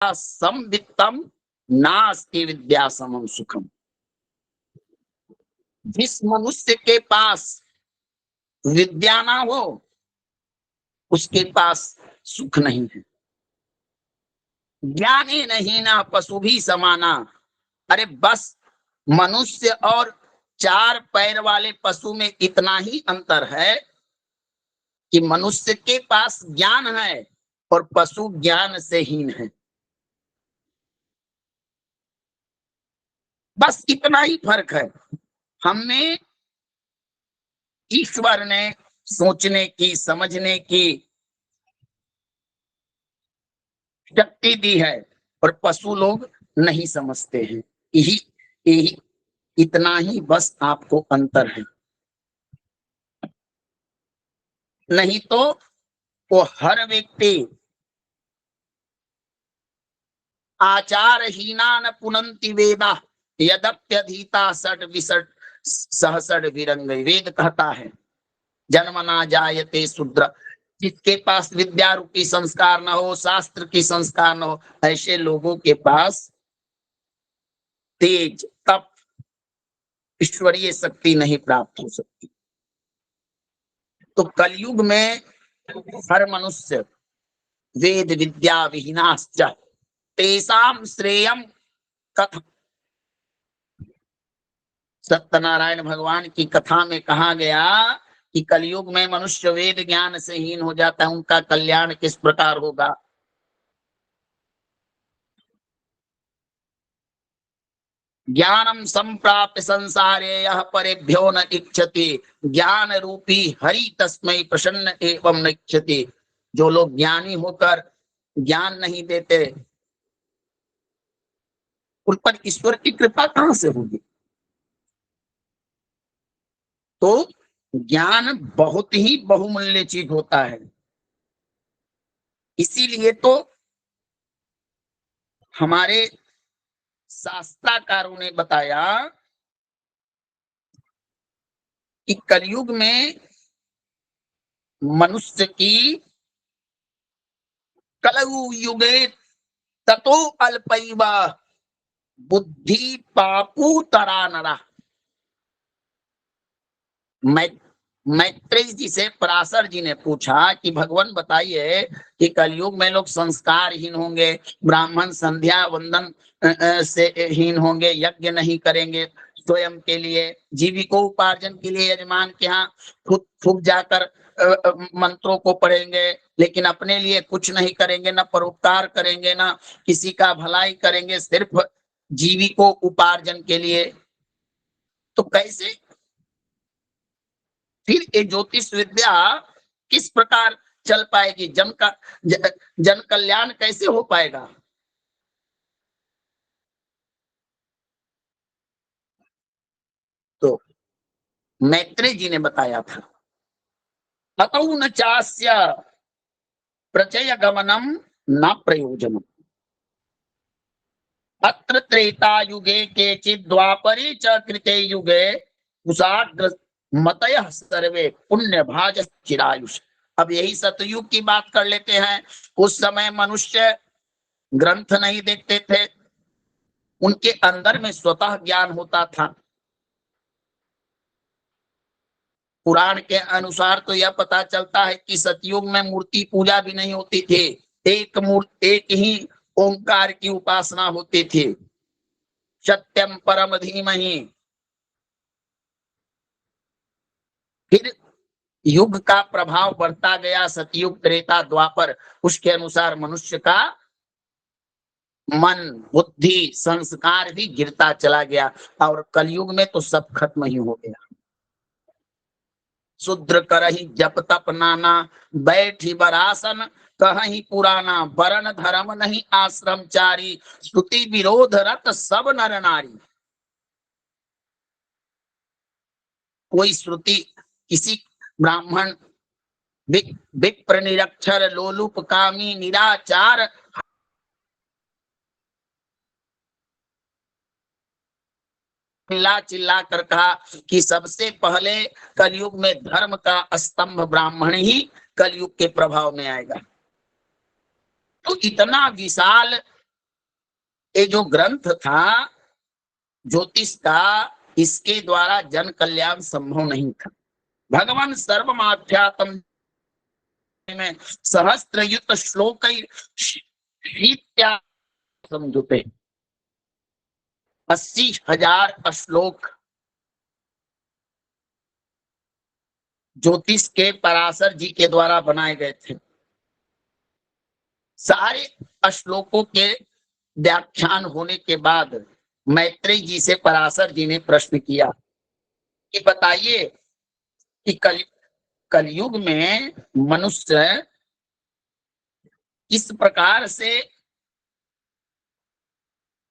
संवित्तम नास्ति विद्या समम सुखम। जिस मनुष्य के पास विद्या ना हो उसके पास सुख नहीं है। ज्ञानी नहीं ना पशु भी समाना। अरे बस मनुष्य और 4 पैर वाले पशु में इतना ही अंतर है कि मनुष्य के पास ज्ञान है और पशु ज्ञान से हीन है। बस इतना ही फर्क है। हमें ईश्वर ने सोचने की समझने की शक्ति दी है और पशु लोग नहीं समझते हैं। यही यही इतना ही बस आपको अंतर है। नहीं तो वो हर व्यक्ति आचारहीनान पुनन्ति वेदा यदप्यधीता षट विषट सहसठ विरंग। वेद कहता है जन्मना जायते शूद्र। जिसके पास विद्या रूपी संस्कार न हो, शास्त्र की संस्कार न हो, ऐसे लोगों के पास तेज तप ईश्वरीय शक्ति नहीं प्राप्त हो सकती। तो कलयुग में हर मनुष्य वेद विद्या विहीनाश्च तेषां श्रेयम कथम। सत्यनारायण भगवान की कथा में कहा गया कि कलयुग में मनुष्य वेद ज्ञान से हीन हो जाता है, उनका कल्याण किस प्रकार होगा। ज्ञानम संप्राप्य संसारे यह परेभ्यो न इच्छति ज्ञान रूपी हरि तस्मै प्रसन्न एवं न इच्छति। जो लोग ज्ञानी होकर ज्ञान नहीं देते उन पर ईश्वर की कृपा कहां से होगी। तो ज्ञान बहुत ही बहुमूल्य चीज होता है। इसीलिए तो हमारे शास्त्राकारों ने बताया कि कलयुग में मनुष्य की कलयु युगे ततो अल्पैव बुद्धि पापू तरा नरा। मैत्रेय जी से पराशर जी ने पूछा कि भगवान बताइए कि कलयुग में लोग संस्कारहीन होंगे, ब्राह्मण संध्या वंदन से हीन होंगे, यज्ञ नहीं करेंगे, स्वयं के लिए जीविकोपार्जन के लिए यजमान के यहाँ खुद जाकर मंत्रों को पढ़ेंगे, लेकिन अपने लिए कुछ नहीं करेंगे, ना परोपकार करेंगे, ना किसी का भलाई करेंगे, सिर्फ जीविको उपार्जन के लिए। तो कैसे फिर ये ज्योतिष विद्या किस प्रकार चल पाएगी, जन कल्याण कैसे हो पाएगा। तो मैत्रेय जी ने बताया था अतौ न चास्य प्रचय गमनम न प्रयोजनम। अत्र त्रेता युगे केचित् द्वापरे च कृते युगे कुशाग्र मतयः सर्वे पुण्य भाज चिरायुष। अब यही सतयुग की बात कर लेते हैं। उस समय मनुष्य ग्रंथ नहीं देखते थे, उनके अंदर में स्वतः ज्ञान होता था। पुराण के अनुसार तो यह पता चलता है कि सतयुग में मूर्ति पूजा भी नहीं होती थी, एक ही ओंकार की उपासना होती थी, सत्यम परम धीमहि। फिर युग का प्रभाव बढ़ता गया, सतयुग त्रेता द्वापर, उसके अनुसार मनुष्य का मन बुद्धि संस्कार भी गिरता चला गया और कलयुग में तो सब खत्म ही हो गया। शूद्र करहि जप तप नाना बैठी बरासन कहीं पुराना वरण धर्म नहीं आश्रमचारी स्तुति विरोध रत सब नर नारी। कोई श्रुति किसी ब्राह्मण विप्र निरक्षर लोलुप कामी निराचार चिल्ला चिल्ला कर कहा कि सबसे पहले कलयुग में धर्म का स्तंभ ब्राह्मण ही कलयुग के प्रभाव में आएगा। तो इतना विशाल ये जो ग्रंथ था ज्योतिष का, इसके द्वारा जन कल्याण संभव नहीं था। भगवान सर्वमाख्यातम में सहस्त्रयुत श्लोक समझुते 80,000 श्लोक ज्योतिष के पराशर जी के द्वारा बनाए गए थे। सारे श्लोकों के व्याख्यान होने के बाद मैत्रेय जी से पराशर जी ने प्रश्न किया कि बताइए कि कलयुग में मनुष्य किस प्रकार से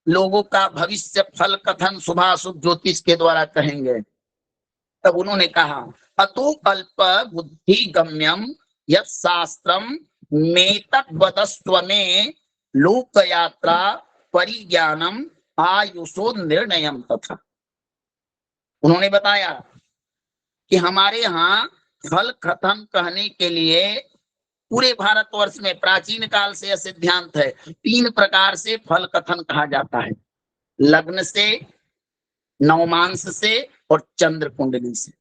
लोगों का भविष्य फल कथन शुभाशुभ ज्योतिष के द्वारा कहेंगे। तब उन्होंने कहा अतो अल्प बुद्धि गम्यम यत् शास्त्रम मेतद्वदस्त्व में लोक यात्रा परिज्ञानम आयुषो निर्णयम तथा। उन्होंने बताया कि हमारे यहाँ फल कथन कहने के लिए पूरे भारतवर्ष में प्राचीन काल से यह सिद्धांत है, 3 प्रकार से फल कथन कहा जाता है, लग्न से, नवमांश से और चंद्र कुंडली से।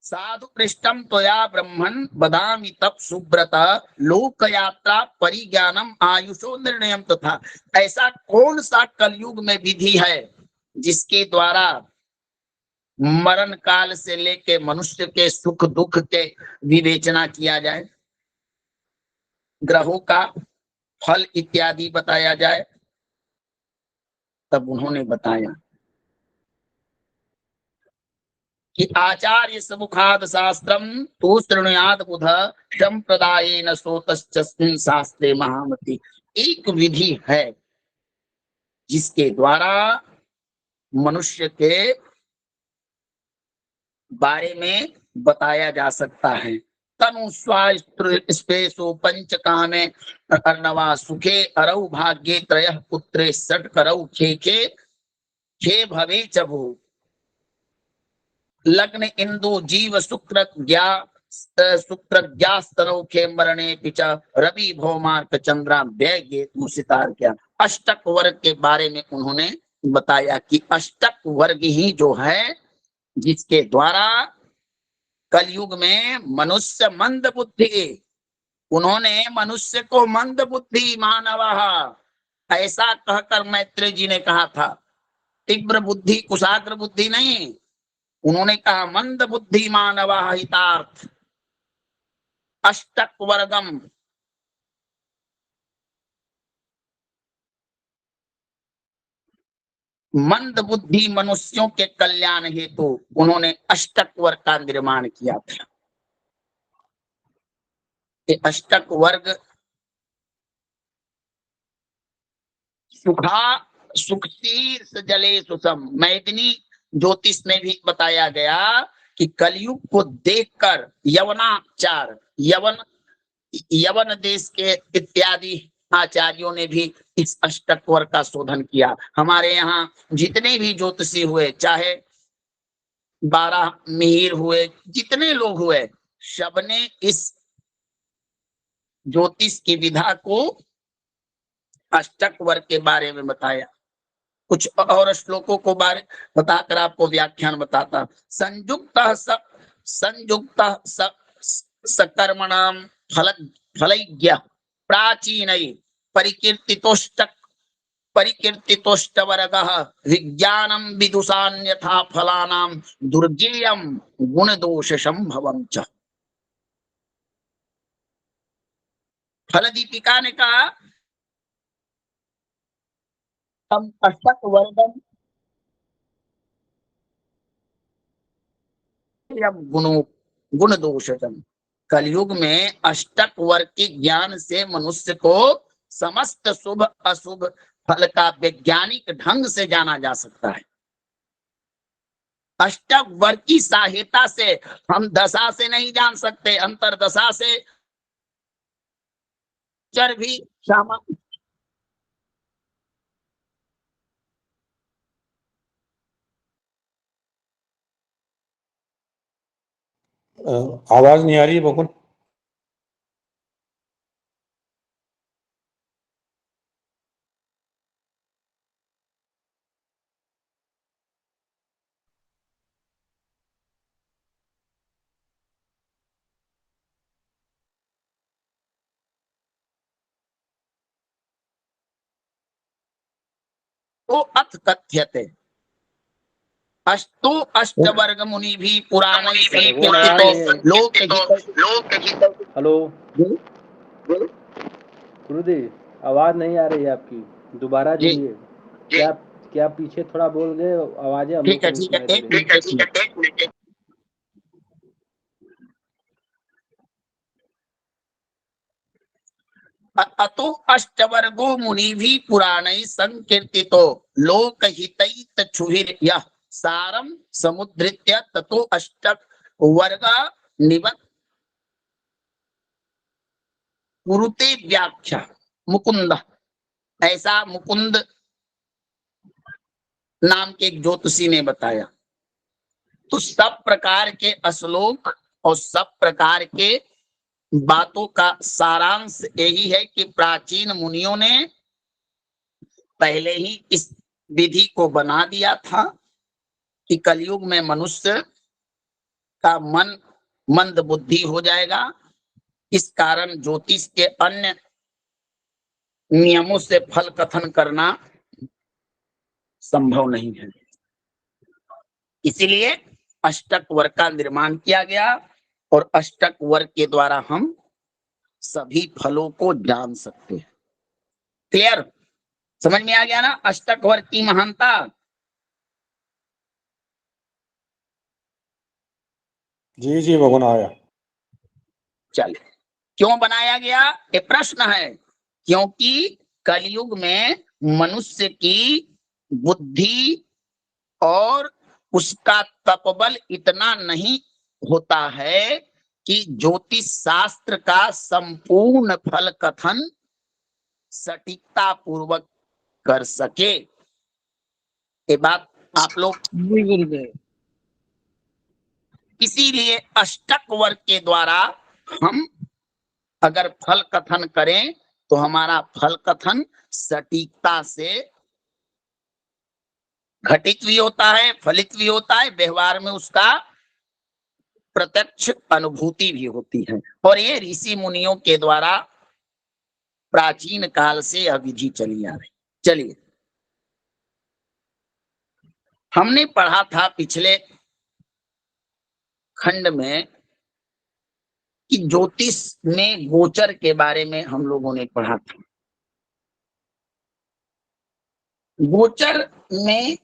साधु पृष्ठम त्वया ब्रह्मण बदामि तप सुब्रत लोक यात्रा परिज्ञानम आयुषो निर्णयम तथा। ऐसा कौन सा कलयुग में विधि है जिसके द्वारा मरण काल से लेके मनुष्य के सुख दुख के विवेचना किया जाए, ग्रहों का फल इत्यादि बताया जाए। तब उन्होंने बताया कि आचार्य समुखाद शास्त्रम तो शृणुयाद बुध संप्रदायेन सोतश्चस्मिन् शास्त्रे महामति। एक विधि है जिसके द्वारा मनुष्य के बारे में बताया जा सकता है। तनु स्पेशो पंच कामे अर्णवा सुखे अरौ भाग्ये त्रयः पुत्रे षट् करौ खे भवे च भू लग्न इंदु जीव शुक्र ज्ञास्तनौ खे मरणे पिच रवि भौमार्क चंद्रा व्यय सितार क्या। अष्टक वर्ग के बारे में उन्होंने बताया कि अष्टक वर्ग ही जो है जिसके द्वारा कलयुग में मनुष्य मंद बुद्धि, उन्होंने मनुष्य को मंद बुद्धि मानव ऐसा कहकर मैत्रेय जी ने कहा था। तीव्र बुद्धि कुशाग्र बुद्धि नहीं, उन्होंने कहा मंद बुद्धि मानव हितार्थ अष्टक वर्गम। मंद बुद्धि मनुष्यों के कल्याण हेतु उन्होंने अष्टक वर्ग का निर्माण किया था। ये अष्टक वर्ग सुखा सुखशीर्ष जले सुसम, मैदिनी ज्योतिष में भी बताया गया कि कलयुग को देखकर यवनाचार यवन देश के इत्यादि आचार्यों ने भी इस अष्टक वर्ग का शोधन किया। हमारे यहाँ जितने भी ज्योतिषी हुए, चाहे 12 मिहिर हुए, जितने लोग हुए, सबने इस ज्योतिष की विधा को अष्टक वर्ग के बारे में बताया। कुछ और श्लोकों को बारे बताकर आपको व्याख्यान बताता। संयुक्त सकर्मणाम फलज्ञ प्राचीन परिकीर्तितोष्टवर्गः विज्ञानम विदुषान्यथा फलानाम दुर्गेयम गुण दोष संभवम च। फल दीपिका ने कहा हम अष्टक वर्गम गुण दोषम। कलयुग में अष्टक वर्ग के ज्ञान से मनुष्य को समस्त शुभ अशुभ फल का वैज्ञानिक ढंग से जाना जा सकता है। अष्टक वर्ग की सहायता से हम दशा से नहीं जान सकते, अंतरदशा से चर भी सामान्य। आवाज नहीं आ रही है बकुल। तो अथ कथ्यते अष्टो अष्टवर्ग मुनि भी पुराण लोक हेलो गुरुदेव, आवाज नहीं आ रही है आपकी, दोबारा जी जुड़िए। क्या क्या पीछे थोड़ा बोल गए, आवाजें हम लोग ठीक है को नहीं ठीक है सुनाई दे एक रही। मिनट अतो अष्टवर्गो मुनि भी पुराण संकीर्तितो लोकहितैत छुहिर यः सारम समुद्धृत्य ततो अष्टक वर्ग निबत कुरुते व्याख्या मुकुंद। ऐसा मुकुंद नाम के एक ज्योतिषी ने बताया। तो सब प्रकार के श्लोक और सब प्रकार के बातों का सारांश यही है कि प्राचीन मुनियों ने पहले ही इस विधि को बना दिया था कि कलयुग में मनुष्य का मन मंद बुद्धि हो जाएगा। इस कारण ज्योतिष के अन्य नियमों से फल कथन करना संभव नहीं है। इसीलिए अष्टक वर्ग का निर्माण किया गया और अष्टक वर्ग के द्वारा हम सभी फलों को जान सकते हैं। क्लियर? समझ में आ गया ना अष्टक वर्ग की महानता? जी जी भगवान आया। चलिए, क्यों बनाया गया ये प्रश्न है। क्योंकि कलयुग में मनुष्य की बुद्धि और उसका तपबल इतना नहीं होता है कि ज्योतिष शास्त्र का संपूर्ण फल कथन सटीकता पूर्वक कर सके। ये बात आप लोग, इसीलिए अष्टक वर्ग के द्वारा हम अगर फल कथन करें तो हमारा फल कथन सटीकता से घटित भी होता है, फलित भी होता है, व्यवहार में उसका प्रत्यक्ष अनुभूति भी होती है। और ये ऋषि मुनियों के द्वारा प्राचीन काल से यह विधि चली आ रही। चलिए, हमने पढ़ा था पिछले खंड में कि ज्योतिष में गोचर के बारे में हम लोगों ने पढ़ा था। गोचर में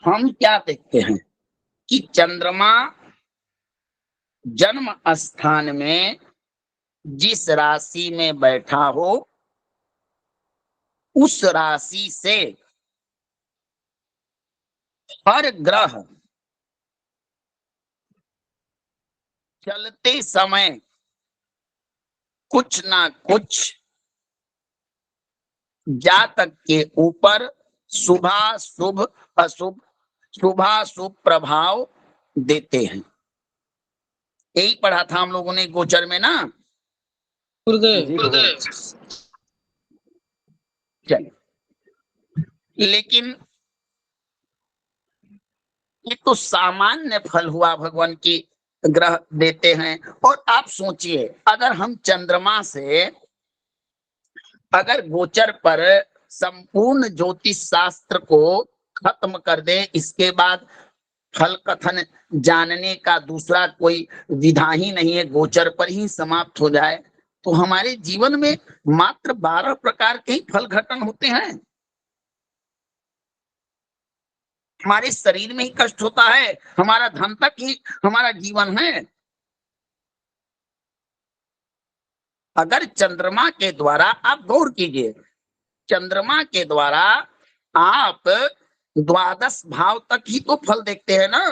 हम क्या देखते हैं कि चंद्रमा जन्म स्थान में जिस राशि में बैठा हो उस राशि से हर ग्रह चलते समय कुछ ना कुछ जातक के ऊपर शुभाशुभ अशुभ शुभाशुभ प्रभाव देते हैं। यही पढ़ा था हम लोगों ने गोचर में ना। चलिए, लेकिन ये तो सामान्य फल हुआ भगवान की ग्रह देते हैं। और आप सोचिए, अगर हम चंद्रमा से अगर गोचर पर संपूर्ण ज्योतिष शास्त्र को खत्म कर दे, इसके बाद फल कथन जानने का दूसरा कोई विधा ही नहीं है, गोचर पर ही समाप्त हो जाए, तो हमारे जीवन में मात्र 12 प्रकार के ही फल घटन होते हैं। हमारे शरीर में ही कष्ट होता है, हमारा धन तक ही हमारा जीवन है। अगर चंद्रमा के द्वारा आप गौर कीजिए, चंद्रमा के द्वारा आप 12 भाव तक ही तो फल देखते हैं ना।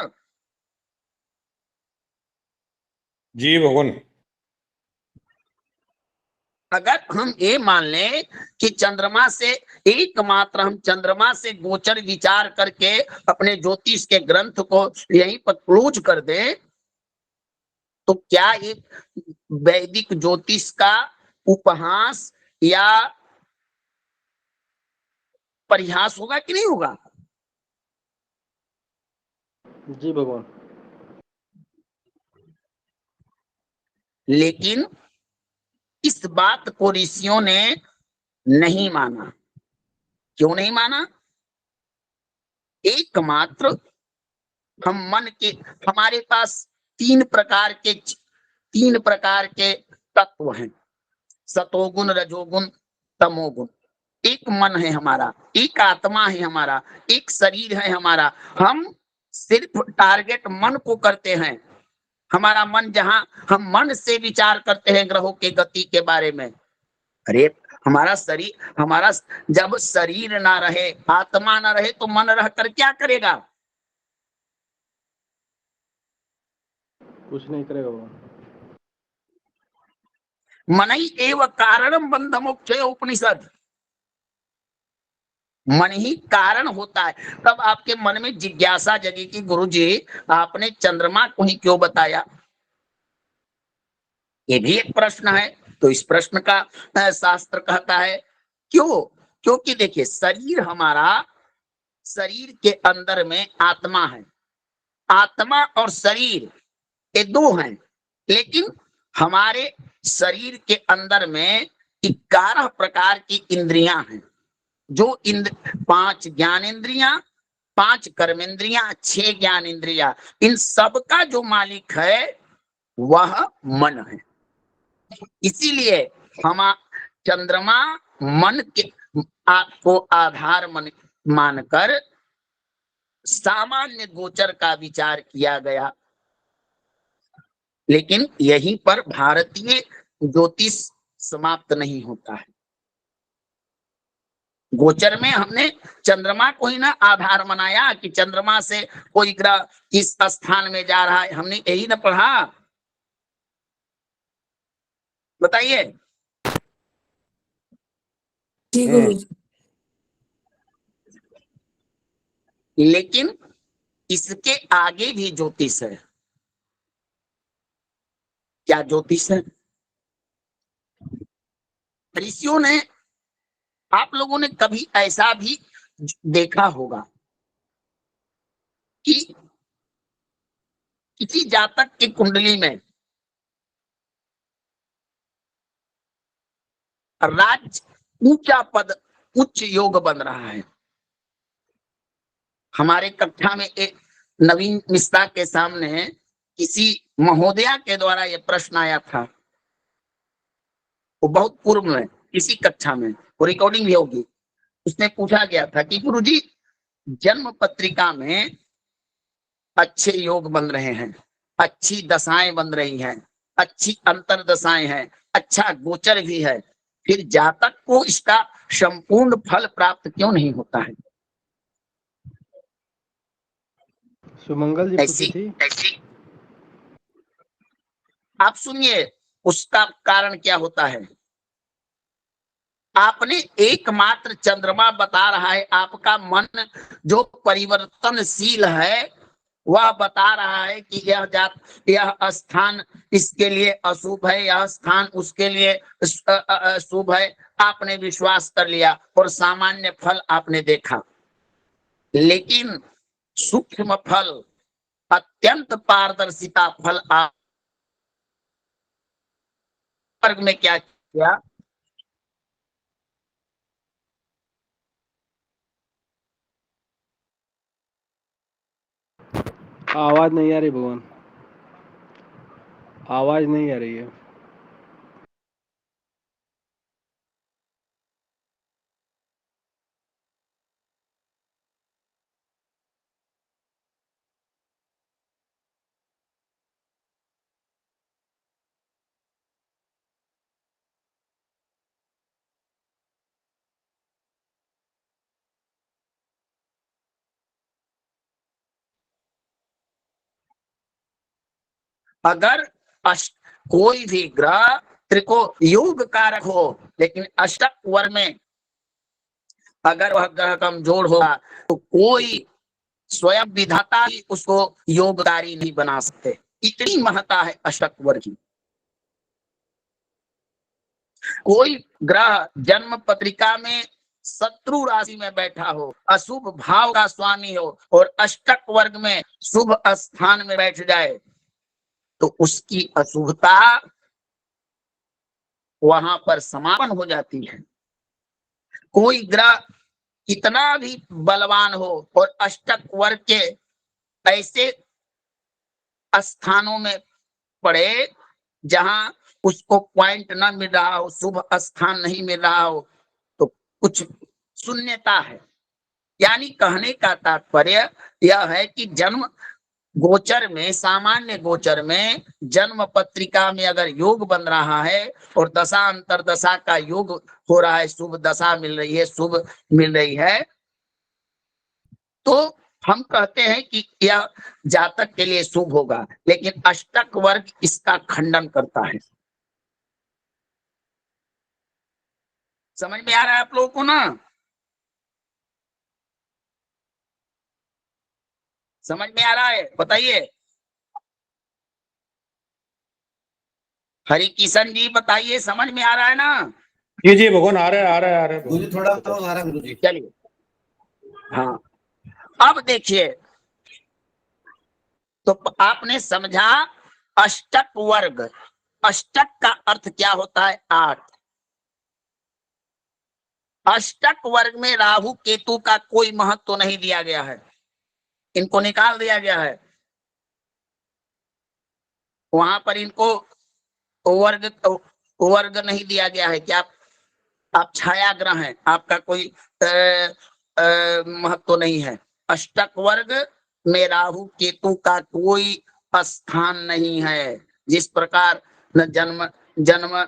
जी भगवान। अगर हम ये मान लें कि चंद्रमा से एकमात्र हम चंद्रमा से गोचर विचार करके अपने ज्योतिष के ग्रंथ को यहीं पर क्लोज कर दें, तो क्या एक वैदिक ज्योतिष का उपहास या परिहास होगा कि नहीं होगा? जी भगवान। लेकिन इस बात को ऋषियों ने नहीं माना। क्यों नहीं माना? एकमात्र हम मन के, हमारे पास तीन प्रकार के तत्व हैं, सतोगुण, रजोगुण, तमोगुण। एक मन है हमारा, एक आत्मा है हमारा, एक शरीर है हमारा। हम सिर्फ टारगेट मन को करते हैं। हमारा मन, जहां हम मन से विचार करते हैं ग्रहों के गति के बारे में। अरे हमारा जब शरीर ना रहे, आत्मा ना रहे, तो मन रहकर क्या करेगा? कुछ नहीं करेगा वो। मनई एव कारणम बंध मोक्ष उपनिषद। मन ही कारण होता है। तब आपके मन में जिज्ञासा जगी कि गुरुजी, आपने चंद्रमा को ही क्यों बताया? ये भी एक प्रश्न है। तो इस प्रश्न का शास्त्र कहता है क्यों? क्योंकि देखिए, शरीर के अंदर में आत्मा है। आत्मा और शरीर ये दो हैं, लेकिन हमारे शरीर के अंदर में 11 प्रकार की इंद्रियां हैं। जो 5 ज्ञान इंद्रियां, 5 कर्मेंद्रियां, 6 ज्ञान इंद्रियां, इन सब का जो मालिक है वह मन है। इसीलिए हम चंद्रमा मन के को आधार मानकर सामान्य गोचर का विचार किया गया। लेकिन यहीं पर भारतीय ज्योतिष समाप्त नहीं होता है। गोचर में हमने चंद्रमा को ही ना आधार बनाया कि चंद्रमा से कोई ग्रह किस स्थान में जा रहा है, हमने यही ना पढ़ा। बताइए। जी गुरु जी। लेकिन इसके आगे भी ज्योतिष है। क्या ज्योतिष है? ऋषियों ने, आप लोगों ने कभी ऐसा भी देखा होगा कि किसी जातक की कुंडली में ऊंचा पद, उच्च योग बन रहा है। हमारे कक्षा में एक नवीन मिश्रा के सामने किसी महोदया के द्वारा यह प्रश्न आया था। वो बहुत पूर्व में किसी कक्षा में, वो रिकॉर्डिंग भी होगी। उसने पूछा गया था कि गुरुजी, जन्म पत्रिका में अच्छे योग बन रहे हैं, अच्छी दशाएं बन रही हैं, अच्छी अंतर दशाएं हैं, अच्छा गोचर भी है, फिर जातक को इसका संपूर्ण फल प्राप्त क्यों नहीं होता है? सुमंगल जी पूछी थी। ऐसी आप सुनिए, उसका कारण क्या होता है। आपने एकमात्र चंद्रमा बता रहा है, आपका मन जो परिवर्तनशील है वह बता रहा है कि यह स्थान इसके लिए अशुभ है, यह स्थान उसके लिए शुभ है। आपने विश्वास कर लिया और सामान्य फल आपने देखा। लेकिन सूक्ष्म फल, अत्यंत पारदर्शिता फल आप वर्ग में क्या किया? आवाज नहीं आ रही भगवान, आवाज नहीं आ रही है। अगर कोई भी ग्रह त्रिको योग कारक हो, लेकिन अष्टक वर्ग में अगर वह ग्रह कमजोर होगा तो कोई स्वयं विधाता ही उसको योगकारी नहीं बना सकते। इतनी महत्ता है अष्टक वर्ग की। कोई ग्रह जन्म पत्रिका में शत्रु राशि में बैठा हो, अशुभ भाव का स्वामी हो और अष्टक वर्ग में शुभ स्थान में बैठ जाए तो उसकी अशुभता वहां पर समापन हो जाती है। कोई ग्रह कितना भी बलवान हो और अष्टक वर्ग के ऐसे स्थानों में पड़े जहां उसको पॉइंट न मिल रहा हो, शुभ स्थान नहीं मिल रहा हो, तो कुछ शून्यता है। यानी कहने का तात्पर्य यह है कि जन्म गोचर में, सामान्य गोचर में जन्म पत्रिका में अगर योग बन रहा है और दशा अंतरदशा का योग हो रहा है, शुभ दशा मिल रही है, शुभ मिल रही है, तो हम कहते हैं कि यह जातक के लिए शुभ होगा। लेकिन अष्टक वर्ग इसका खंडन करता है। समझ में आ रहा है आप लोगों को ना? समझ में आ रहा है? बताइए। हरि किशन जी बताइए, समझ में आ रहा है ना? जी जी भगवान, आ रहा है, आ रहा है, आ रहा है गुरु जी थोड़ा और आ रहा है गुरु जी। चलिए, हाँ, अब देखिए, तो आपने समझा अष्टक वर्ग। अष्टक का अर्थ क्या होता है? 8। अष्टक वर्ग में राहु केतु का कोई महत्व नहीं दिया गया है, इनको निकाल दिया गया है। वहां पर इनको वर्ग नहीं दिया गया है कि आप छाया ग्रह हैं, आपका कोई महत्व नहीं है। अष्टक वर्ग में राहु केतु का कोई स्थान नहीं है। जिस प्रकार जन्म जन्म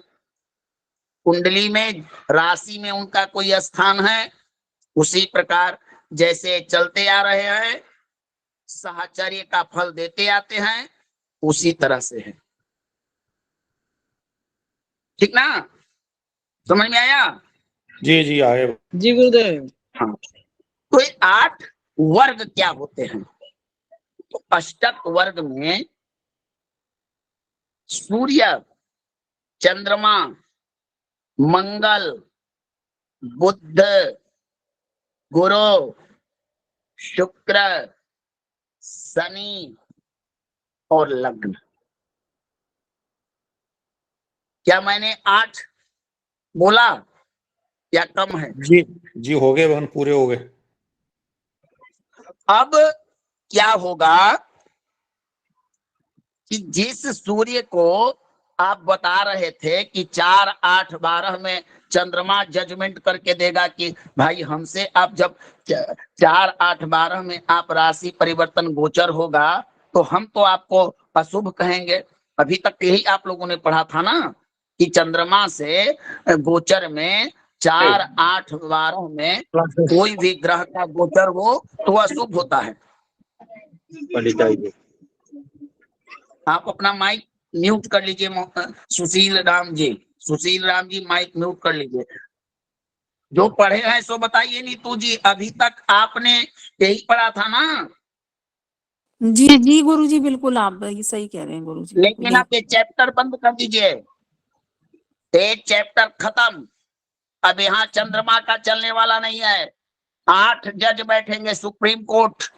कुंडली में, राशि में उनका कोई स्थान है, उसी प्रकार जैसे चलते आ रहे हैं, साहचर्य का फल देते आते हैं, उसी तरह से है। ठीक ना? समझ में आया? जी जी आए। जी गुरुदेव। हाँ, तो ये 8 वर्ग क्या होते हैं? तो अष्टक वर्ग में सूर्य, चंद्रमा, मंगल, बुध, गुरु, शुक्र, शनि और लग्न। क्या मैंने 8 बोला या कम है? जी जी हो गए भगवान, पूरे हो गए। अब क्या होगा कि जिस सूर्य को आप बता रहे थे कि 4, 8, 12 में चंद्रमा जजमेंट करके देगा कि भाई हमसे, आप जब 4, 8, 12 में आप राशि परिवर्तन गोचर होगा तो हम तो आपको अशुभ कहेंगे। अभी तक यही आप लोगों ने पढ़ा था ना कि चंद्रमा से गोचर में 4, 8, 12 में कोई भी ग्रह का गोचर हो तो अशुभ होता है। आप अपना माइक म्यूट कर लीजिए सुशील राम जी। सुशील राम जी माइक म्यूट कर लीजिए। जो पढ़े हैं सो बताइए। नीतू जी, अभी तक आपने यही पढ़ा था ना? जी जी गुरु जी, बिल्कुल आप ये सही कह रहे हैं गुरु जी। लेकिन आप ये चैप्टर बंद कर दीजिए, एक चैप्टर खत्म। अब यहाँ चंद्रमा का चलने वाला नहीं है। 8 जज बैठेंगे सुप्रीम कोर्ट।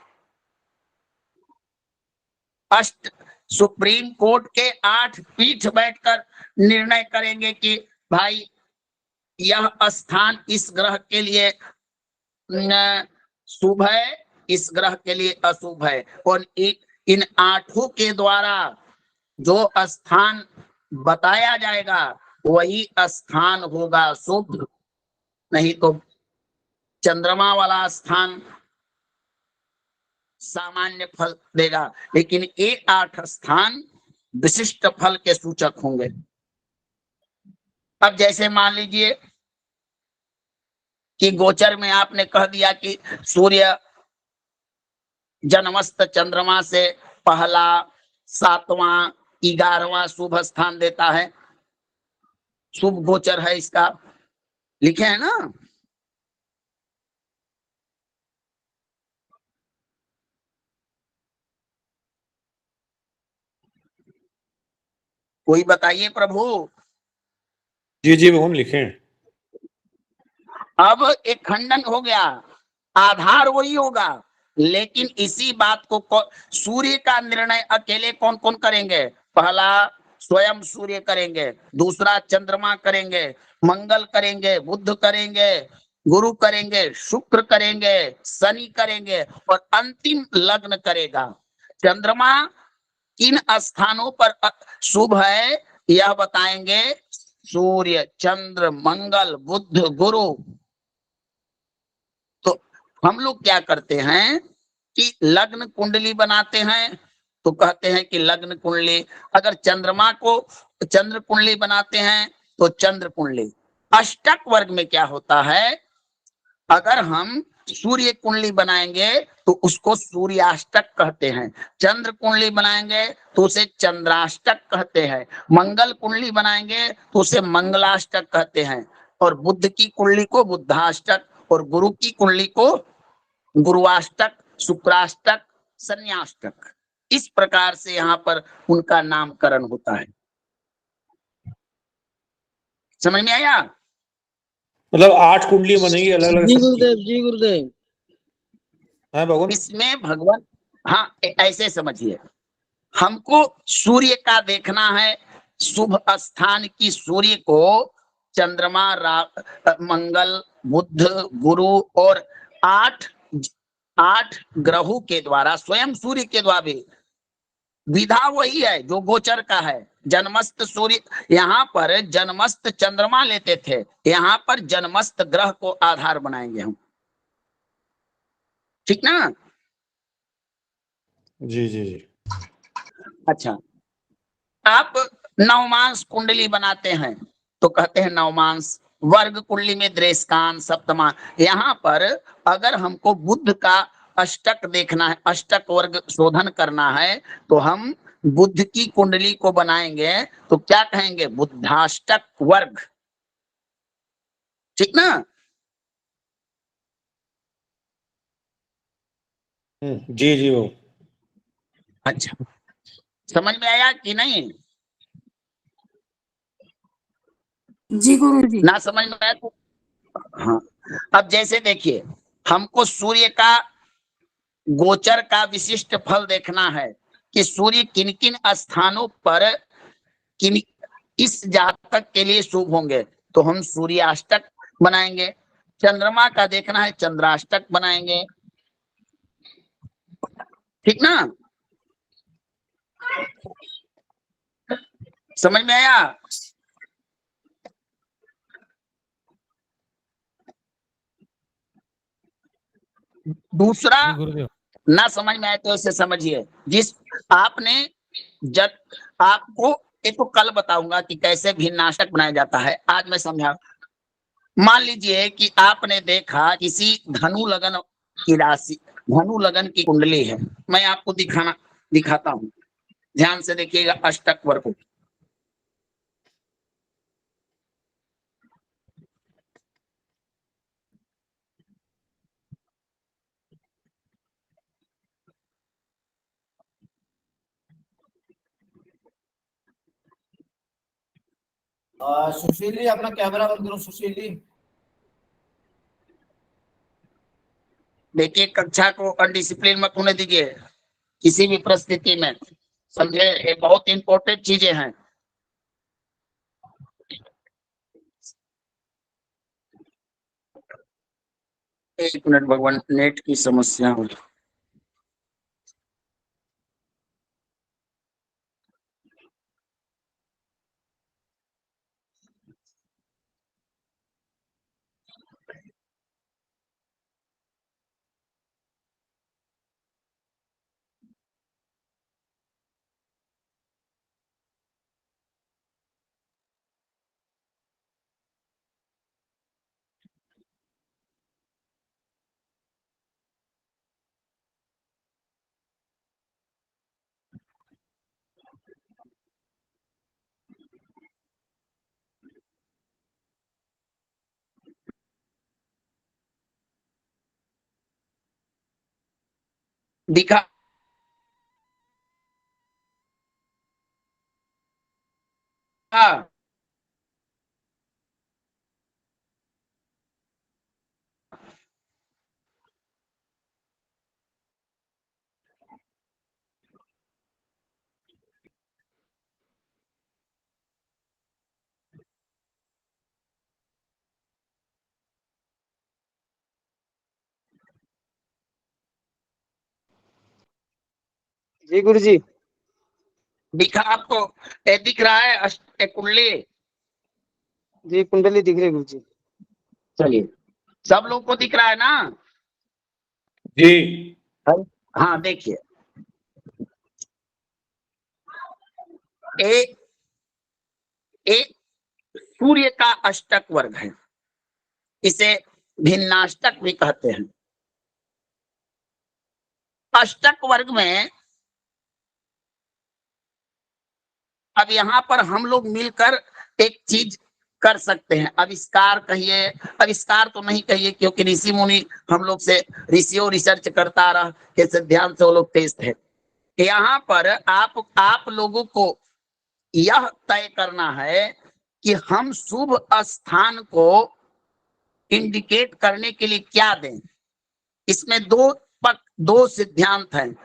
सुप्रीम कोर्ट के 8 पीठ बैठकर निर्णय करेंगे कि भाई यह स्थान इस ग्रह के लिए शुभ है, इस ग्रह के लिए अशुभ है। और इन 8 के द्वारा जो स्थान बताया जाएगा वही स्थान होगा शुभ, नहीं तो चंद्रमा वाला स्थान सामान्य फल देगा। लेकिन ये 8 स्थान विशिष्ट फल के सूचक होंगे। अब जैसे मान लीजिए कि गोचर में आपने कह दिया कि सूर्य जन्मस्थ चंद्रमा से पहला, 7वां, 11वां शुभ स्थान देता है, शुभ गोचर है इसका, लिखे है ना? कोई बताइए प्रभु। जी जी भगवान लिखे हैं। अब एक खंडन हो गया, आधार वही होगा, लेकिन इसी बात को सूर्य का निर्णय अकेले कौन कौन करेंगे? पहला स्वयं सूर्य करेंगे, दूसरा चंद्रमा करेंगे, मंगल करेंगे, बुध करेंगे, गुरु करेंगे, शुक्र करेंगे, शनि करेंगे और अंतिम लग्न करेगा। चंद्रमा किन स्थानों पर शुभ है यह बताएंगे सूर्य, चंद्र, मंगल, बुध, गुरु। तो हम लोग क्या करते हैं कि लग्न कुंडली बनाते हैं तो कहते हैं कि लग्न कुंडली, अगर चंद्रमा को चंद्र कुंडली बनाते हैं तो चंद्र कुंडली। अष्टक वर्ग में क्या होता है, अगर हम सूर्य कुंडली बनाएंगे तो उसको सूर्याष्टक कहते हैं, चंद्र कुंडली बनाएंगे तो उसे चंद्राष्टक कहते हैं, मंगल कुंडली बनाएंगे तो उसे मंगलाष्टक कहते हैं, और बुध की कुंडली को बुद्धाष्टक, और गुरु की कुंडली को गुरुवाष्टक, शुक्राष्टक, शन्याष्टक। इस प्रकार से यहाँ पर उनका नामकरण होता है। समझ में आया? मतलब 8 कुंडली बनेगी अलग अलग जी सबकी। गुरुदेव, जी गुरुदेव। है भगवान। इसमें भगवान, हाँ ऐसे समझिए, हमको सूर्य का देखना है, शुभ स्थान की सूर्य को चंद्रमा, मंगल, बुध, गुरु और 8 ग्रहों के द्वारा, स्वयं सूर्य के द्वारा भी विधा वही है जो गोचर का है। जन्मस्थ सूर्य, यहाँ पर जन्मस्थ चंद्रमा लेते थे, यहाँ पर जन्मस्थ ग्रह को आधार बनाएंगे हम। ठीक ना? जी जी जी। अच्छा, आप नवमांस कुंडली बनाते हैं तो कहते हैं नवमांस, वर्ग कुंडली में दृष्टान, सप्तमा। यहाँ पर अगर हमको बुध का अष्टक देखना है, अष्टक वर्ग शोधन करना है, तो हम बुध की कुंडली को बनाएंगे तो क्या कहेंगे, बुद्धाष्टक वर्ग। ठीक ना? जी जी वो। अच्छा, समझ में आया कि नहीं? जी गुरु जी। ना समझ में आया तो हाँ। अब जैसे देखिए, हमको सूर्य का गोचर का विशिष्ट फल देखना है कि सूर्य किन किन स्थानों पर किन इस जातक के लिए शुभ होंगे, तो हम सूर्याष्टक बनाएंगे। चंद्रमा का देखना है, चंद्राष्टक बनाएंगे। ठीक ना? समझ में आया? दूसरा, जी गुरुदेव। ना समझ में आए तो इसे समझिए, जिस आपने जब आपको एक तो कल बताऊंगा कि कैसे भिन्नाष्टक बनाया जाता है, आज मैं समझा। मान लीजिए कि आपने देखा किसी धनु लगन की राशि, धनु लगन की कुंडली है, मैं आपको दिखाता हूं, ध्यान से देखिएगा अष्टक वर्ग को। सुशील जी अपना कैमरा बंद करो, सुशील जी। देखिए, कक्षा को अनडिसिप्लिन मत होने दीजिए किसी भी परिस्थिति में, समझे? ये बहुत इंपॉर्टेंट चीजें हैं। एक मिनट भगवान, नेट की समस्या हो। दिखा हाँ। जी गुरुजी। दिखा आपको? दिख रहा है कुंडली? जी कुंडली दिख रही है गुरुजी। चलिए, सब लोग को दिख रहा है ना? जी हाँ देखिए, एक एक सूर्य का अष्टक वर्ग है, इसे भिन्नाष्टक भी कहते हैं। अष्टक वर्ग में अब यहाँ पर हम लोग मिलकर एक चीज कर सकते हैं, आविष्कार कहिए, आविष्कार तो नहीं कहिए क्योंकि ऋषि मुनि हम लोग से, ऋषियों रिसर्च करता रहा के सिद्धांत से वो लोग तेज थे। यहाँ पर आप लोगों को यह तय करना है कि हम शुभ स्थान को इंडिकेट करने के लिए क्या दें। इसमें दो सिद्धांत हैं,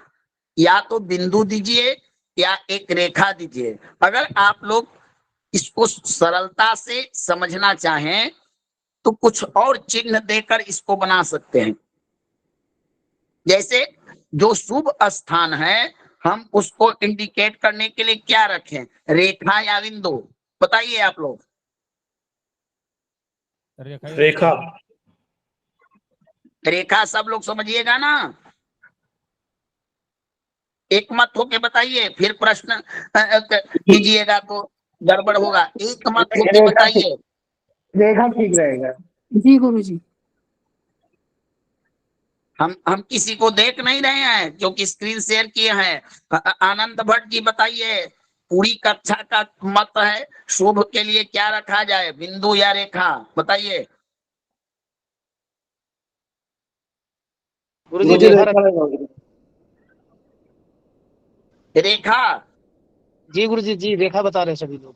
या तो बिंदु दीजिए या एक रेखा दीजिए। अगर आप लोग इसको सरलता से समझना चाहें तो कुछ और चिन्ह देकर इसको बना सकते हैं। जैसे जो शुभ स्थान है हम उसको इंडिकेट करने के लिए क्या रखें, रेखा या बिंदु? बताइए आप लोग। रेखा। रेखा सब लोग समझिएगा ना, एक मत होके बताइए, फिर प्रश्न कीजिएगा तो गड़बड़ होगा। एक मत होके बताइए। रेखा ठीक रहेगा। जी गुरुजी। हम किसी को देख नहीं रहे हैं क्योंकि स्क्रीन शेयर किए हैं। आनंद भट्ट जी बताइए, पूरी कक्षा का मत है शुभ के लिए क्या रखा जाए, बिंदु या रेखा? बताइए। गुरुजी रेखा रहेगा। रेखा। जी गुरुजी, जी रेखा बता रहे हैं सभी लोग।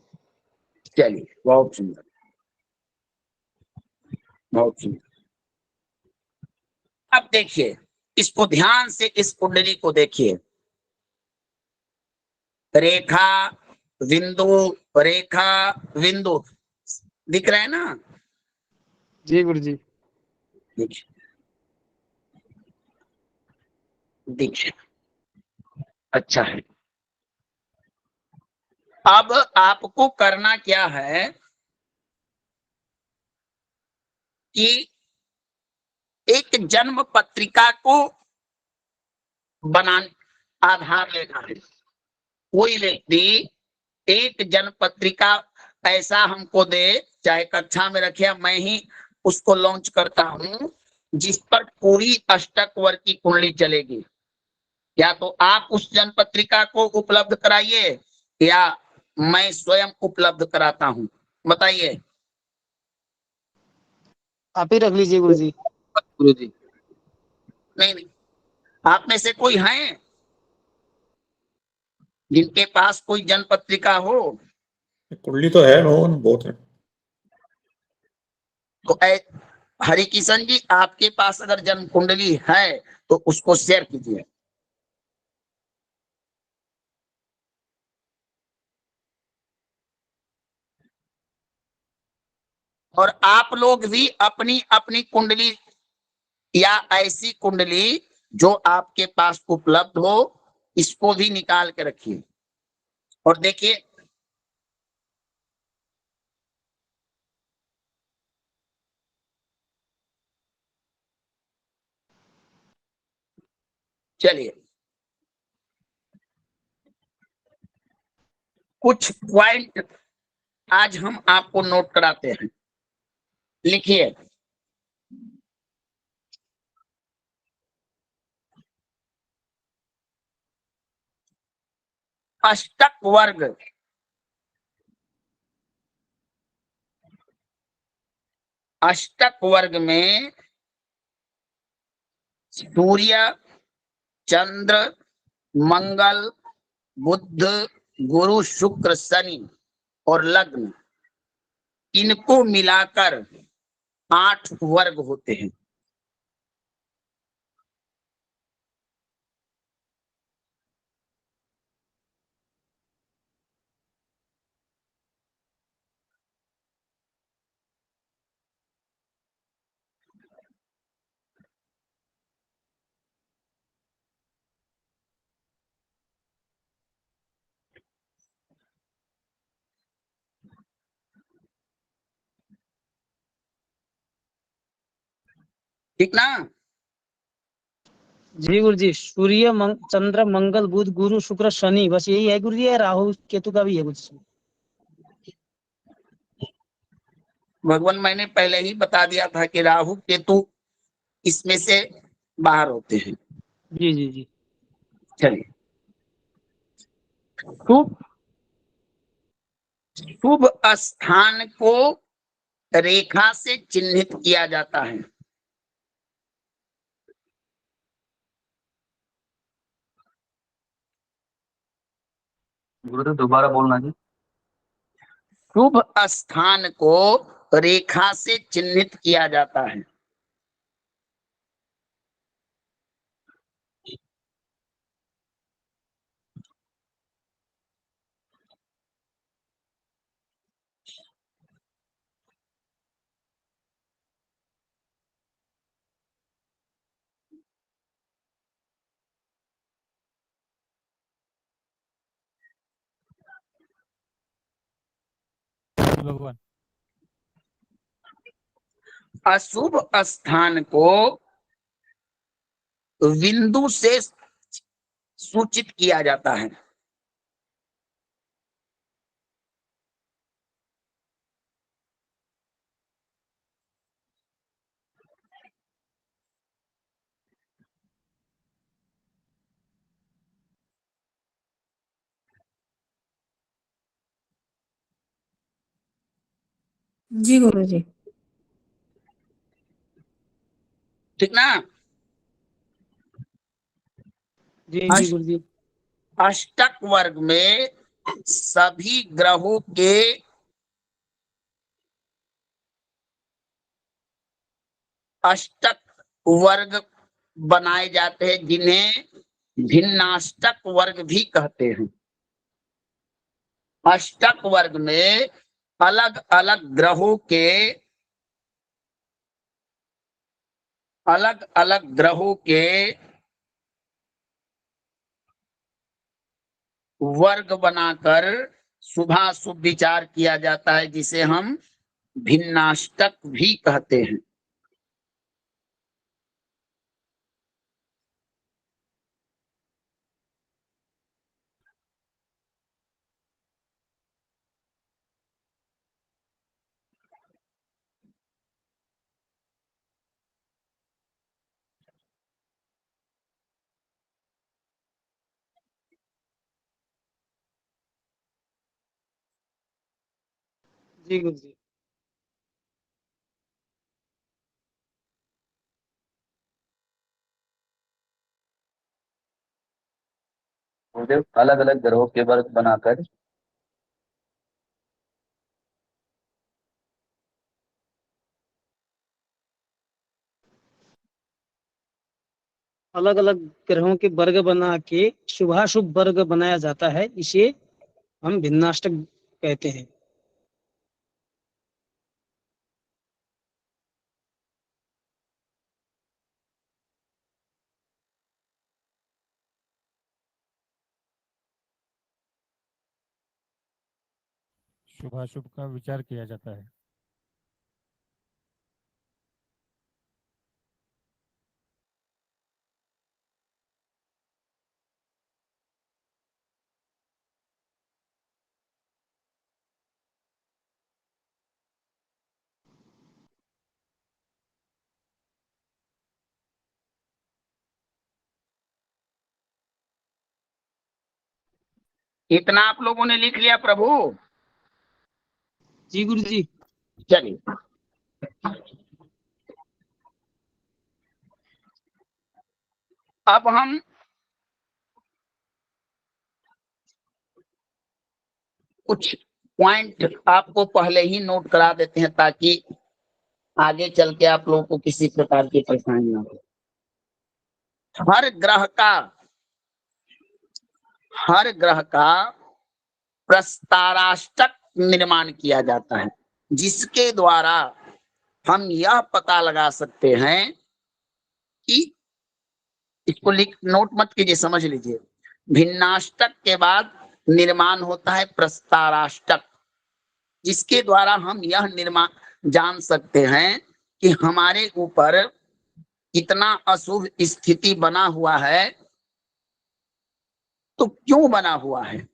चलिए, बहुत सुंदर, बहुत सुंदर। अब देखिए, इसको ध्यान से, इस कुंडली को देखिए। रेखा, बिंदु, रेखा, बिंदु दिख रहा है ना? जी गुरुजी। देखिए, देखिए, अच्छा है। अब आपको करना क्या है कि एक जन्म पत्रिका को बनाने, आधार लेना है। कोई व्यक्ति एक जन्म पत्रिका ऐसा हमको दे, चाहे कक्षा में रखे, मैं ही उसको लॉन्च करता हूं, जिस पर पूरी अष्टक वर्ग की कुंडली चलेगी। या तो आप उस जन्म पत्रिका को उपलब्ध कराइए या मैं स्वयं उपलब्ध कराता हूं। बताइए। आप ही रख लीजिए गुरुजी। गुरुजी, नहीं नहीं, आप में से कोई है जिनके पास कोई जन्म पत्रिका हो? कुंडली तो है, नो बहुत है। तो हरि किशन जी, आपके पास अगर जन्म कुंडली है तो उसको शेयर कीजिए। और आप लोग भी अपनी अपनी कुंडली या ऐसी कुंडली जो आपके पास उपलब्ध हो, इसको भी निकाल के रखिए। और देखिए, चलिए कुछ पॉइंट आज हम आपको नोट कराते हैं। लिखिए, अष्टक वर्ग, अष्टक वर्ग में सूर्य, चंद्र, मंगल, बुध, गुरु, शुक्र, शनि और लग्न, इनको मिलाकर 8 वर्ग होते हैं। ठीक ना। जी गुरु जी, सूर्य चंद्र मंगल बुध गुरु शुक्र शनि, बस यही है गुरु जी, या राहु केतु का भी है कुछ? भगवान मैंने पहले ही बता दिया था कि राहु केतु इसमें से बाहर होते हैं। जी जी जी। चलिए, शुभ शुभ स्थान को रेखा से चिन्हित किया जाता है। गुरुदेव दोबारा बोलना जी। शुभ स्थान को रेखा से चिन्हित किया जाता है। भगवान। अशुभ स्थान को बिंदु से सूचित किया जाता है। जी गुरु जी। ठीक ना। जी जी अष्ट- गुरु जी। अष्टक वर्ग में सभी ग्रहों के अष्टक वर्ग बनाए जाते हैं, जिन्हें भिन्नाष्टक वर्ग भी कहते हैं। अष्टक वर्ग में अलग अलग ग्रहों के वर्ग बनाकर शुभाशुभ विचार किया जाता है, जिसे हम भिन्नाष्टक भी कहते हैं। जी गुरु जी। गुरुदेव अलग अलग ग्रहों के वर्ग बनाकर अलग अलग ग्रहों के वर्ग बना के शुभाशुभ वर्ग बनाया जाता है, इसे हम भिन्नाष्टक कहते हैं। शुभाशुभ का विचार किया जाता है। इतना आप लोगों ने लिख लिया प्रभु। जी गुरु जी। चलिए, अब हम कुछ पॉइंट आपको पहले ही नोट करा देते हैं, ताकि आगे चल के आप लोगों को किसी प्रकार की परेशानी ना हो। हर ग्रह का प्रस्ताराष्टक निर्माण किया जाता है, जिसके द्वारा हम यह पता लगा सकते हैं कि, इसको नोट मत कीजिए, समझ लीजिए। भिन्नाष्टक के बाद निर्माण होता है प्रस्ताराष्टक, जिसके द्वारा हम यह निर्माण जान सकते हैं कि हमारे ऊपर इतना अशुभ स्थिति बना हुआ है, तो क्यों बना हुआ है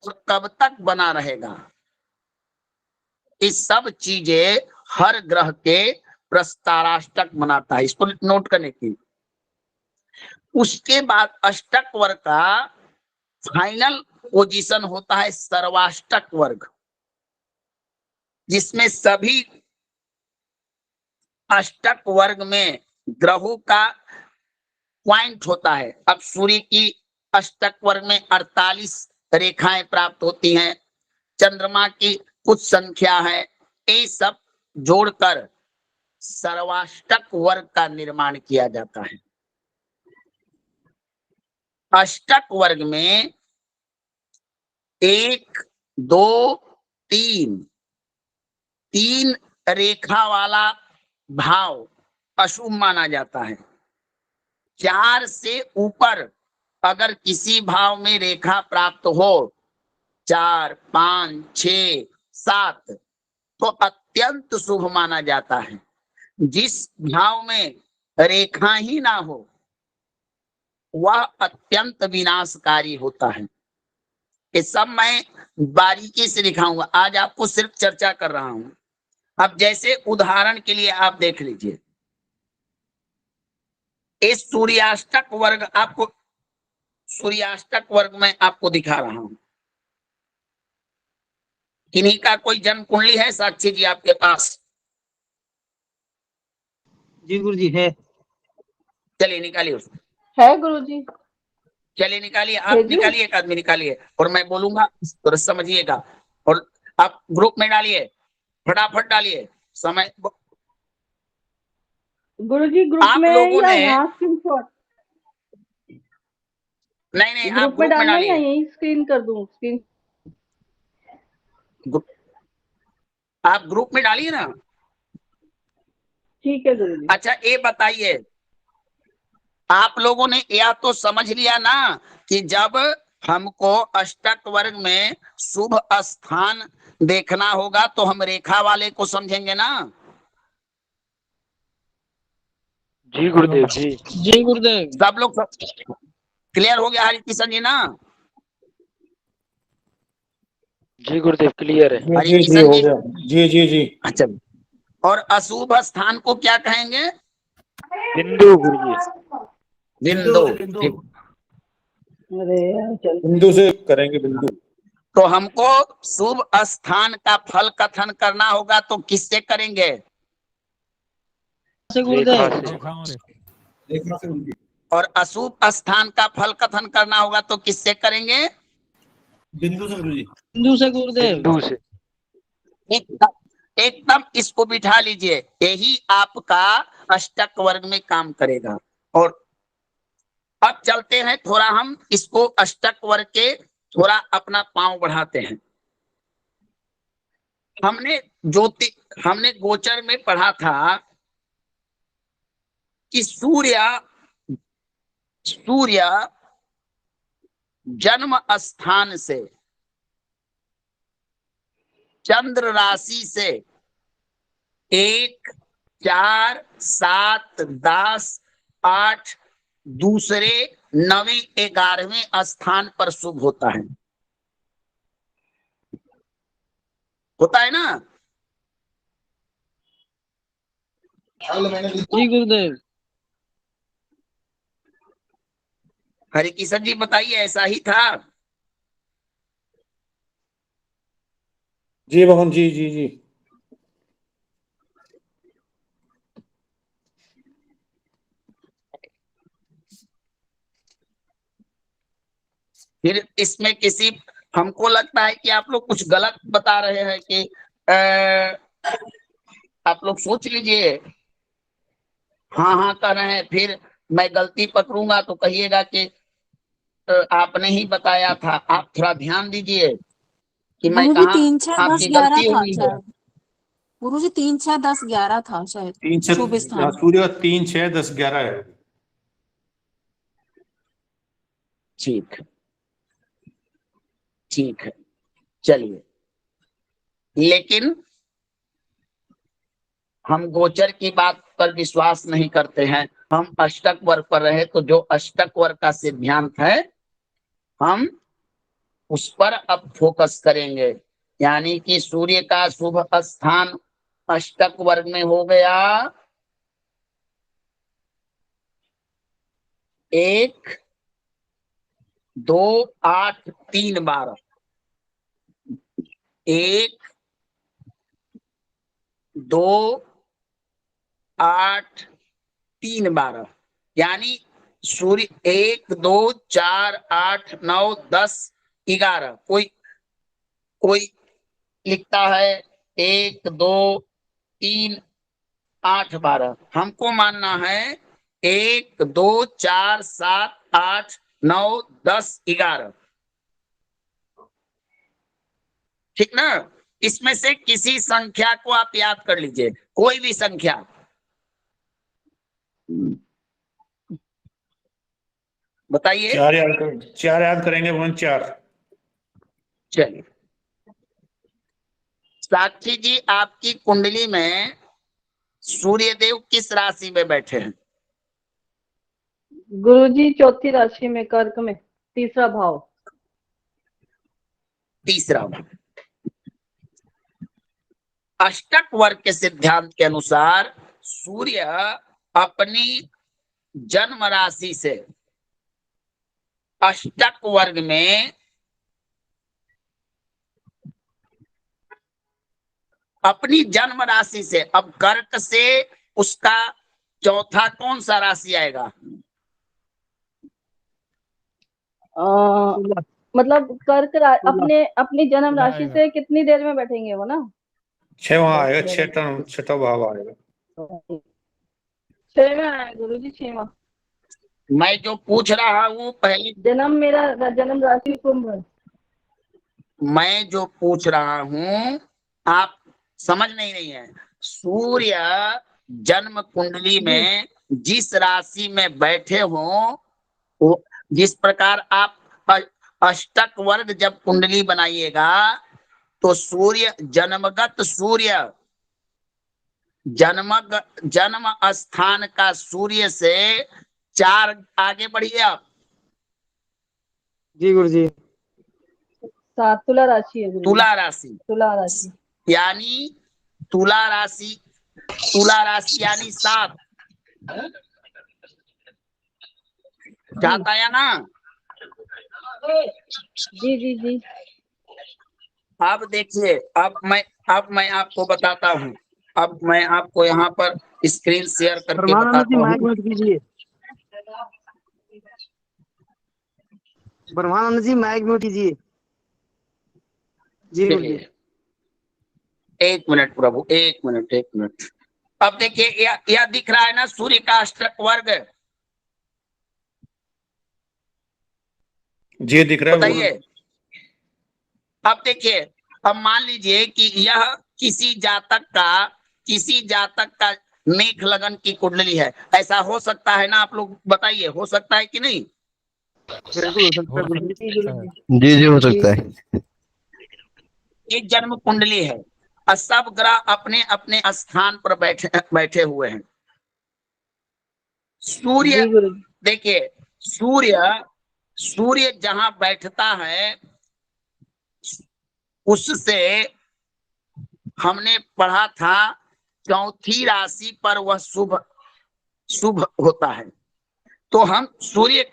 और कब तक बना रहेगा? ये सब चीजें हर ग्रह के प्रस्ताराष्टक बनाता है, इसको नोट करने की। उसके बाद अष्टक वर्ग का फाइनल पोजीशन होता है सर्वाष्टक वर्ग, जिसमें सभी अष्टक वर्ग में ग्रहों का पॉइंट होता है। अब सूर्य की अष्टक वर्ग में 48 रेखाएं प्राप्त होती हैं, चंद्रमा की कुछ संख्या है, ये सब जोड़कर सर्वाष्टक वर्ग का निर्माण किया जाता है। अष्टक वर्ग में 1, 2, 3 रेखा वाला भाव अशुभ माना जाता है। 4 से ऊपर अगर किसी भाव में रेखा प्राप्त हो, 4, 5, 6, 7, तो अत्यंत शुभ माना जाता है। जिस भाव में रेखा ही ना हो वह अत्यंत विनाशकारी होता है। ये सब मैं बारीकी से दिखाऊंगा, आज आपको सिर्फ चर्चा कर रहा हूं। अब जैसे उदाहरण के लिए आप देख लीजिए, इस सूर्याष्टक वर्ग, आपको सूर्याष्टक वर्ग में आपको दिखा रहा हूं। किन्हीं का कोई जन्म कुंडली है साक्षी जी आपके पास? जी गुरुजी है। चलिए निकालिए उसको, है गुरुजी। चलिए निकालिए, आप है जी। निकालिए, एक आदमी निकालिए और मैं बोलूंगा तो समझिएगा, और आप ग्रुप में डालिए, फटाफट डालिए समय। गुरुजी ग्रुप आप में लोगों या ने, यहाँ स्क्रीनशॉट? नहीं आप ग्रुप में ग्रुप में डालना है या डालिए, यही स्क्रीन कर दूं? स्क्रीन आप ग्रुप में डालिए ना। ठीक है गुरुजी। अच्छा ये बताइए, आप लोगों ने या तो समझ लिया ना कि जब हमको अष्टक वर्ग में शुभ स्थान देखना होगा तो हम रेखा वाले को समझेंगे ना? जी गुरुदेव जी। जी गुरुदेव। सब लोग क्लियर हो गया हरि किशन जी ना? जी गुरुदेव क्लियर है। हरि जी जी किशन हो जी, गया। जी जी जी। अच्छा। और अशुभ स्थान को क्या कहेंगे? बिंदु गुरुजी। बिंदु। बिंदु। ठीक। अरे यार चल। बिंदु से करेंगे, बिंदु। तो हमको शुभ स्थान का फल कथन करना होगा तो किससे करेंगे? से रेखा गुरुदेव। से। रेखाओं से। और अशुभ स्थान का फल कथन करना होगा तो किससे करेंगे? बिंदु से गुरुजी। बिंदु से गुरुदेव। बिंदु से। एकदम इसको बिठा लीजिए, यही आपका अष्टक वर्ग में काम करेगा। और अब चलते हैं, थोड़ा हम इसको अष्टक वर्ग के थोड़ा अपना पांव बढ़ाते हैं। हमने गोचर में पढ़ा था कि सूर्य जन्म स्थान से चंद्र राशि से 1, 4, 7, 10, 8 दूसरे 9वें 11वें स्थान पर शुभ होता है ना? जी गुरुदेव। हरि किशन जी बताइए, ऐसा ही था? जी मोहन जी जी जी। फिर इसमें किसी, हमको लगता है कि आप लोग कुछ गलत बता रहे हैं कि आप लोग सोच लीजिए, हाँ कह रहे हैं, फिर मैं गलती पकड़ूंगा तो कहिएगा कि आपने ही बताया था। आप थोड़ा ध्यान दीजिए कि मैं गुरुजी कहा 3, 6, 10, आपकी 11 गलती था हुई है। शायद। गुरुजी 3, 6, 10, 11 था शायद 3, शुभ 6 स्थान। सूर्य 3, 6, 10, 11 है। ठीक है, चलिए। लेकिन हम गोचर की बात पर विश्वास नहीं करते हैं, हम अष्टक वर्ग पर रहे, तो जो अष्टक वर्ग का सिद्धांत है हम उस पर अब फोकस करेंगे। यानी कि सूर्य का शुभ स्थान अष्टक वर्ग में हो गया 1 2 8 3 12, 1 2 8 3 12, यानी सूर्य 1 2 4 8 9 10 11, कोई लिखता है 1 2 3 8 12, हमको मानना है 1 2 4 7 8 9 10 11, ठीक ना। इसमें से किसी संख्या को आप याद कर लीजिए, कोई भी संख्या। बताइए। 4 याद करेंगे भगवान, 4। चलिए साक्षी जी, आपकी कुंडली में सूर्यदेव किस राशि में बैठे हैं? गुरुजी चौथी राशि में, कर्क में, तीसरा भाव। तीसरा। अष्टक वर्ग के सिद्धांत के अनुसार सूर्य अपनी जन्म राशि से अष्टक वर्ग में अपनी जन्म राशि से, अब कर्क से उसका चौथा कौन सा राशि आएगा? मतलब कर्क अपने अपनी जन्म राशि से कितनी देर में बैठेंगे वो ना? 6 वहां आएगा, छठा भाव आएगा। 6 में आया गुरुजी, 6वां। मैं जो पूछ रहा हूँ पहले, मेरा जन्म राशि कुंभ है। मैं जो पूछ रहा हूँ आप समझ नहीं रही है। सूर्य जन्म कुंडली में जिस राशि में बैठे हो, जिस प्रकार आप अष्टक वर्ग जब कुंडली बनाइएगा तो सूर्य जन्मगत सूर्य जन्म स्थान का सूर्य से 4 आगे बढ़िए आप। जी गुरुजी। 7 तुला राशि है गुरुजी। तुला राशि। तुला राशि यानी तुला राशि यानी 7 जाता है ना। जी जी जी। अब देखिए, अब मैं आपको बताता हूँ। अब मैं आपको यहाँ पर स्क्रीन शेयर करके ब्रह्मानंद जी बताता माइक हूँ। म्यूट कीजिए। ब्रह्मानंद जी माइक म्यूट कीजिए। जी गुरुजी। चलिए 1 मिनट प्रभु, 1 मिनट। अब देखिए यह दिख रहा है ना सूर्य का अष्टक वर्ग, जी दिख रहा है। बताइए। अब देखिए, अब मान लीजिए कि यह किसी जातक का मेघ लगन की कुंडली है, ऐसा हो सकता है ना? आप लोग बताइए, हो सकता है कि नहीं? बिल्कुल हो सकता है हो गुरुजी। सकता है। जी जी हो सकता है। एक जन्म कुंडली है और सब ग्रह अपने अपने स्थान पर बैठे हुए हैं। सूर्य, जी गुरुजी। देखिए सूर्य जहां बैठता है उससे हमने पढ़ा था चौथी राशि पर वह शुभ होता है। तो हम सूर्य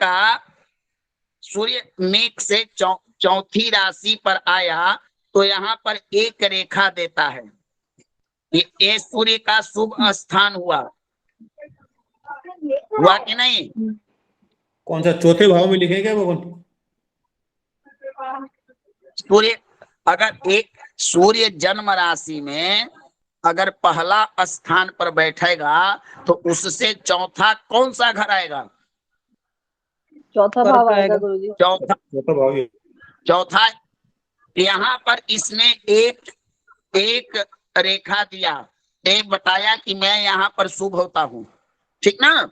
मेघ से चौथी राशि पर आया तो यहाँ पर एक रेखा देता है। ये सूर्य का शुभ स्थान हुआ कि नहीं? कौन सा चौथे भाव में लिखेगा क्या भगवान? सूर्य जन्म राशि में अगर पहला स्थान पर बैठेगा तो उससे चौथा कौन सा घर आएगा? चौथा भाव आएगा गुरुजी। चौथा भाव। चौथा। यहाँ पर इसने एक रेखा दिया, एक बताया कि मैं यहाँ पर शुभ होता हूँ, ठीक ना?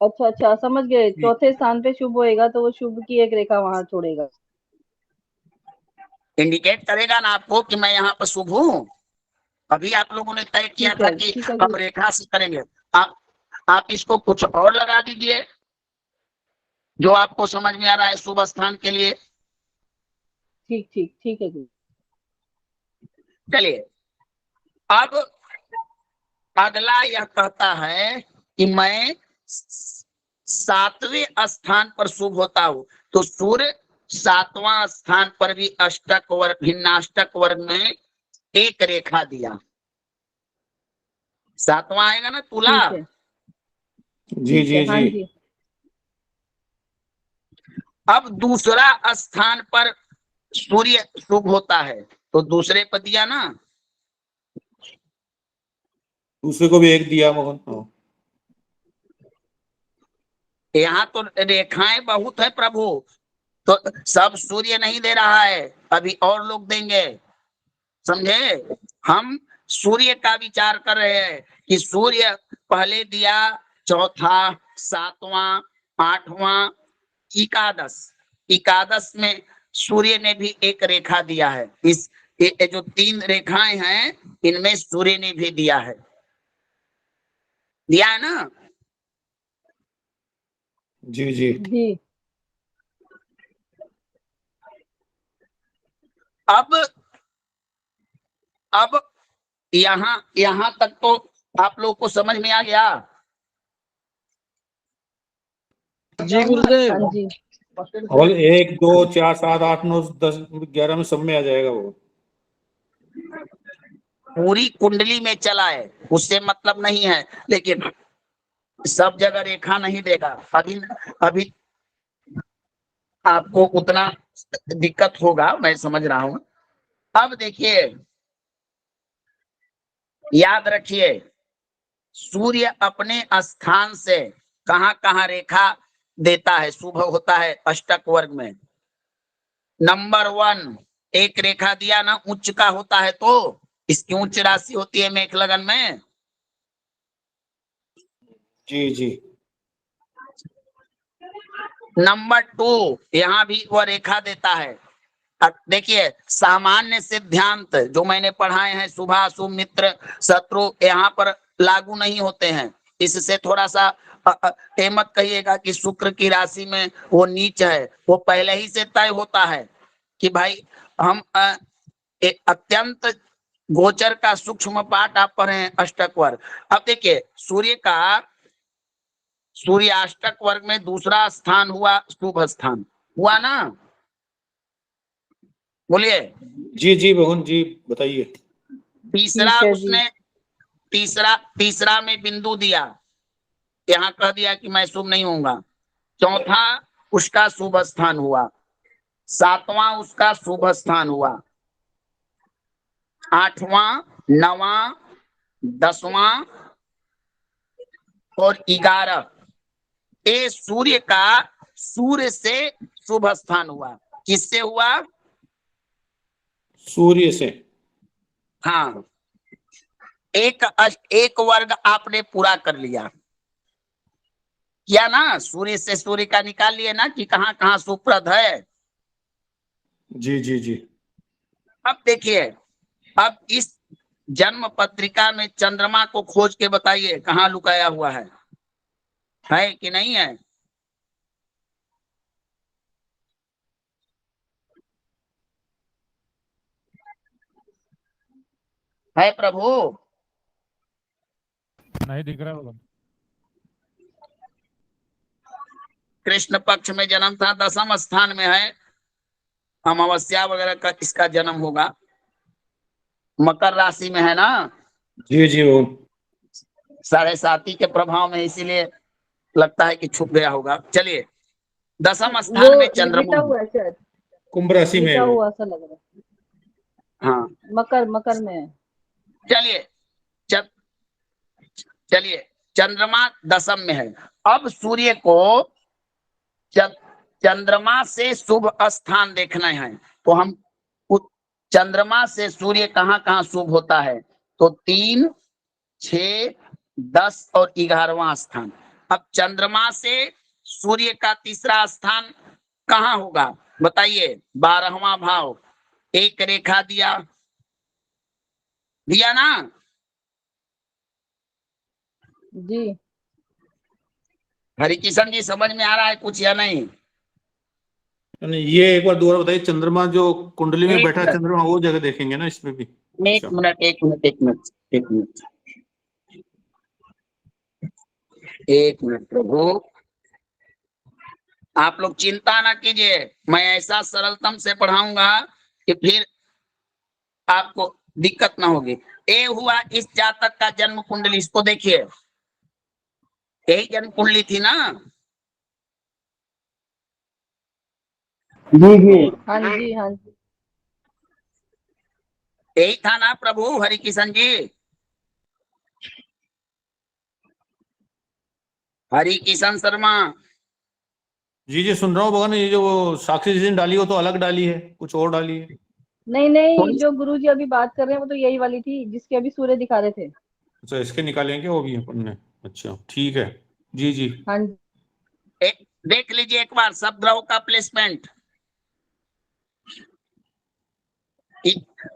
अच्छा समझ गए। चौथे स्थान पे शुभ होएगा तो वो शुभ की एक रेखा वहां छोड़ेगा, इंडिकेट करेगा ना आपको कि मैं यहाँ पर शुभ हूँ। अभी आप लोगों ने तय किया ठीक था है, कि ठीक है हम रेखा से करेंगे। आप इसको कुछ और लगा दीजिए जो आपको समझ में आ रहा है शुभ स्थान के लिए। ठीक ठीक ठीक है गुरु। चलिए, अब अगला यह कहता है कि मैं 7वें स्थान पर शुभ होता हूं, तो सूर्य 7वां स्थान पर भी अष्टक वर्ग भिन्नाष्टक वर्ग में एक रेखा दिया। 7वां आएगा ना तुला। ठीक है, जी ठीक जी है, हाँ जी। जी। अब दूसरा स्थान पर सूर्य शुभ होता है, तो दूसरे पर दिया ना। दूसरे को भी एक दिया मोहन। हाँ। यहाँ तो रेखाएं बहुत है प्रभु, तो सब सूर्य नहीं दे रहा है, अभी और लोग देंगे, समझे। हम सूर्य का विचार कर रहे हैं कि सूर्य पहले दिया, चौथा, 7वां, 8वां, एकादश में सूर्य ने भी एक रेखा दिया है। ये जो 3 रेखाएं हैं इनमें सूर्य ने भी दिया है ना। जी जी जी अब यहाँ तक तो आप लोग को समझ में आ गया। जी गुरुदेव। हाँ जी। और 1 2 4 7 8 9 10 11 में सब में आ जाएगा वो। पूरी कुंडली में चला है उससे मतलब नहीं है, लेकिन सब जगह रेखा नहीं देगा। अभी आपको उतना दिक्कत होगा, मैं समझ रहा हूं। अब देखिए, याद रखिए, सूर्य अपने स्थान से कहां कहां रेखा देता है, शुभ होता है अष्टक वर्ग में। नंबर 1 एक रेखा दिया ना, उच्च का होता है तो इसकी उच्च राशि होती है मेष लगन में। जी जी नंबर 2 यहाँ भी वह रेखा देता है। अब देखिए, सामान्य सिद्धांत जो मैंने पढ़ाए हैं, शुभ अशुभ मित्र शत्रु, यहाँ पर लागू नहीं होते हैं। इससे थोड़ा सा ये मत कहिएगा कि शुक्र की राशि में वो नीच है, वो पहले ही से तय होता है कि भाई हम एक अत्यंत गोचर का सूक्ष्म पाठ आप पढ़े अष्टक वर्ग। अब देखिए, सूर्याष्टक वर्ग में दूसरा स्थान हुआ शुभ स्थान, हुआ ना, बोलिए। जी जी मोहन जी बताइए। तीसरा ठीक है जी। उसने तीसरा में बिंदु दिया, यहाँ कह दिया कि मैं शुभ नहीं होऊंगा। चौथा उसका शुभ स्थान हुआ, 7वां उसका शुभ स्थान हुआ, 8वां, 9वां, 10वां और 11 ये सूर्य से शुभ स्थान हुआ। किससे हुआ? सूर्य से। हाँ, एक वर्ग आपने पूरा कर लिया, किया ना, सूर्य से सूर्य का निकाल लिए ना कि कहां कहां सुप्रद है। जी जी जी। अब देखिए, अब इस जन्म पत्रिका में चंद्रमा को खोज के बताइए कहां लुकाया हुआ है कि नहीं है? है प्रभु? नहीं दिख रहा होगा। कृष्ण पक्ष में जन्म था, 10वें स्थान में है, अमावस्या वगैरह का इसका जन्म होगा, मकर राशि में है ना। जी जी मोहन। 7.5 के प्रभाव में, इसीलिए लगता है कि छुप गया होगा। चलिए, 10वें वो स्थान में चंद्रमा लिटा हुआ है शायद, कुंभ राशि में है लिटा वो। हुआ सा लग रहा है। हाँ, मकर में है। चलिए चलिए, चंद्रमा 10वें में है। अब सूर्य को चंद्रमा से शुभ स्थान देखना है, तो हम चंद्रमा से सूर्य कहां कहां शुभ होता है, तो 3, 6, 10 और 11वां स्थान। अब चंद्रमा से सूर्य का तीसरा स्थान कहां होगा बताइए? 12वां भाव। एक रेखा दिया, दिया ना? जी हरिकिशन जी समझ में आ रहा है कुछ या नहीं? यानी ये एक बार दोबारा बताइए, चंद्रमा जो कुंडली में एक बैठा है मिनट। चंद्रमा, वो जगह देखेंगे ना इसमें भी? एक अच्छा। मिनट एक मिनट एक मिनट एक मिनट एक मिनट प्रभु, आप लोग चिंता ना कीजिए, मैं ऐसा सरलतम से पढ़ाऊंगा कि फिर आपको दिक्कत ना होगी। ये हुआ इस जातक का जन्म कुंडली, इसको देखिए, यही जन्म कुंडली थी ना? जी जी हाँ जी हाँ जी यही था ना प्रभु हरिकिशन जी? हरिकिशन शर्मा, जी जी सुन रहा हूँ भगवान। ये जो वो साक्षी जी ने डाली हो तो अलग डाली है, कुछ और डाली है? नहीं नहीं, जो गुरुजी अभी बात कर रहे हैं वो तो यही वाली थी जिसके अभी सूर्य दिखा रहे थे। अच्छा, इसके निकाले हैं क्या वो भी अपन ने? अच्छा ठीक है। जी जी। हाँ जी देख लीजिए एक बार सब ग्रहों का प्लेसमेंट,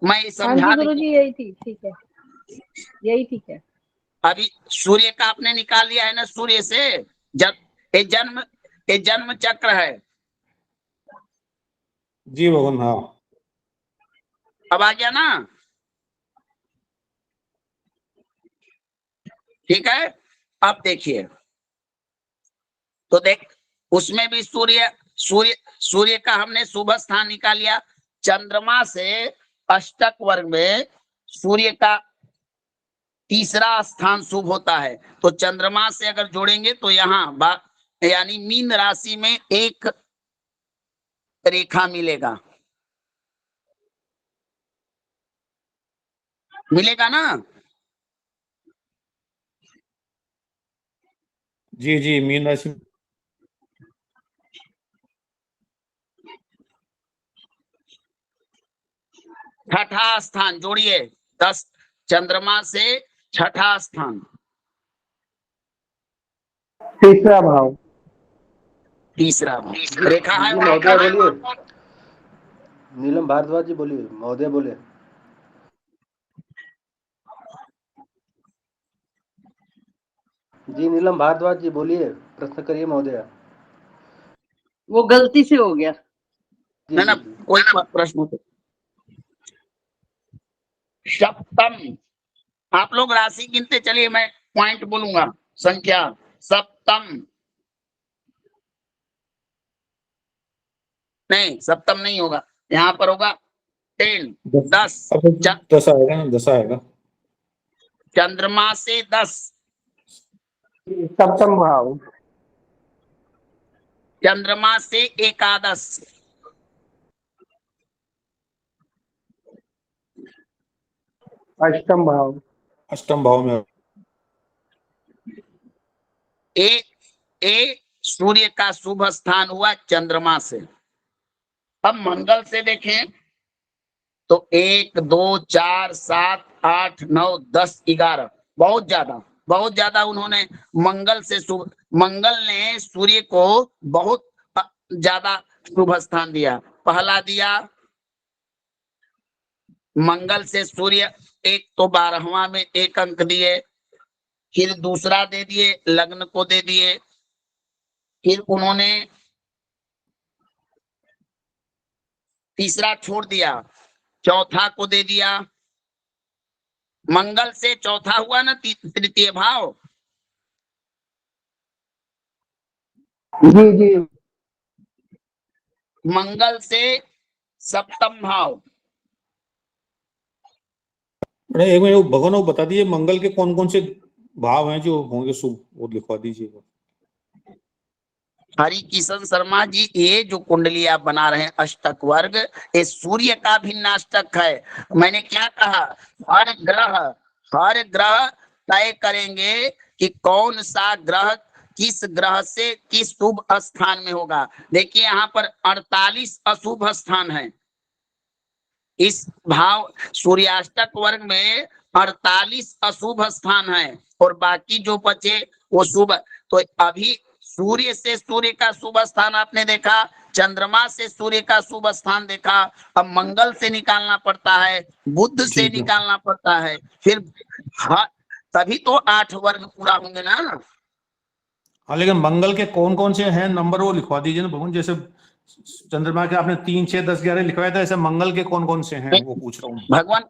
मैं हाँ समझा जी दूं। गुरुजी यही थी, ठीक है, यही ठीक है। अभी सूर्य का आपने निकाल लिया है ना, सूर्य से ये जन्म चक्र है। जी भगवान, हाँ। अब आ गया ना? ठीक है, अब देखिए, तो देख उसमें भी सूर्य सूर्य सूर्य का हमने शुभ स्थान निकाल लिया। चंद्रमा से अष्टक वर्ग में सूर्य का तीसरा स्थान शुभ होता है, तो चंद्रमा से अगर जोड़ेंगे तो यहाँ यानी मीन राशि में एक रेखा मिलेगा, मिलेगा ना? जी जी, मीन राशि। छठा स्थान जोड़िए, 10 चंद्रमा से छठा स्थान, तीसरा भाव। तीसरा रेखा है जी वहां महोदय पर। बोलिए। नीलम भारद्वाज जी बोलिए, महोदय बोले। जी नीलम भारद्वाज जी बोलिए, प्रश्न करिए महोदय। वो गलती से हो गया। जी ना ना, जी जी कोई प्रश्न तो। सप्तम, आप लोग राशि गिनते चलिए, मैं पॉइंट बोलूंगा, संख्या। सप्तम नहीं, सप्तम नहीं होगा, यहाँ पर होगा 10 10 10 आएगा ना, 10 आएगा। चंद्रमा से 10, सप्तम भाव। चंद्रमा से एकादश, अष्टम भाव। अष्टम भाव में। ए सूर्य का शुभ स्थान हुआ चंद्रमा से। अब मंगल से देखें तो 1 2 4 7 8 9 10 11, बहुत ज्यादा उन्होंने मंगल ने सूर्य को बहुत ज्यादा शुभ स्थान दिया। पहला दिया मंगल से सूर्य, एक तो 12वां में 1 अंक दिए, फिर दूसरा दे दिए लग्न को दे दिए, फिर उन्होंने तीसरा छोड़ दिया, चौथा को दे दिया। मंगल से चौथा हुआ ना तृतीय भाव, जी जी मंगल से सप्तम भाव। एक मिनट भगवान, वो बता दीजिए मंगल के कौन कौन से भाव हैं जो होंगे शुभ, वो लिखवा दीजिएगा। हरिकिशन शर्मा जी, ये जो कुंडली आप बना रहे हैं अष्टक वर्ग, ये सूर्य का भिन्नाष्टक है। मैंने क्या कहा, हर ग्रह तय करेंगे कि कौन सा ग्रह किस ग्रह से किस शुभ स्थान में होगा। देखिए यहाँ पर 48 अशुभ स्थान है इस भाव सूर्याष्टक वर्ग में, 48 अशुभ स्थान है और बाकी जो बचे वो शुभ। तो अभी सूर्य से सूर्य का शुभ स्थान आपने देखा चंद्रमा से सूर्य का शुभ स्थान देखा, अब मंगल से निकालना पड़ता है, बुध से ठीक है। निकालना पड़ता है, फिर हाँ, तभी तो 8 वर्ग पूरा होंगे ना। हाँ, लेकिन मंगल के कौन कौन से हैं नंबर वो लिखवा दीजिए ना भगवान। जैसे चंद्रमा के आपने 3, 6, 10, 11 लिखवाया था, ऐसे मंगल के कौन कौन से हैं वो पूछ रहा हूँ। भगवान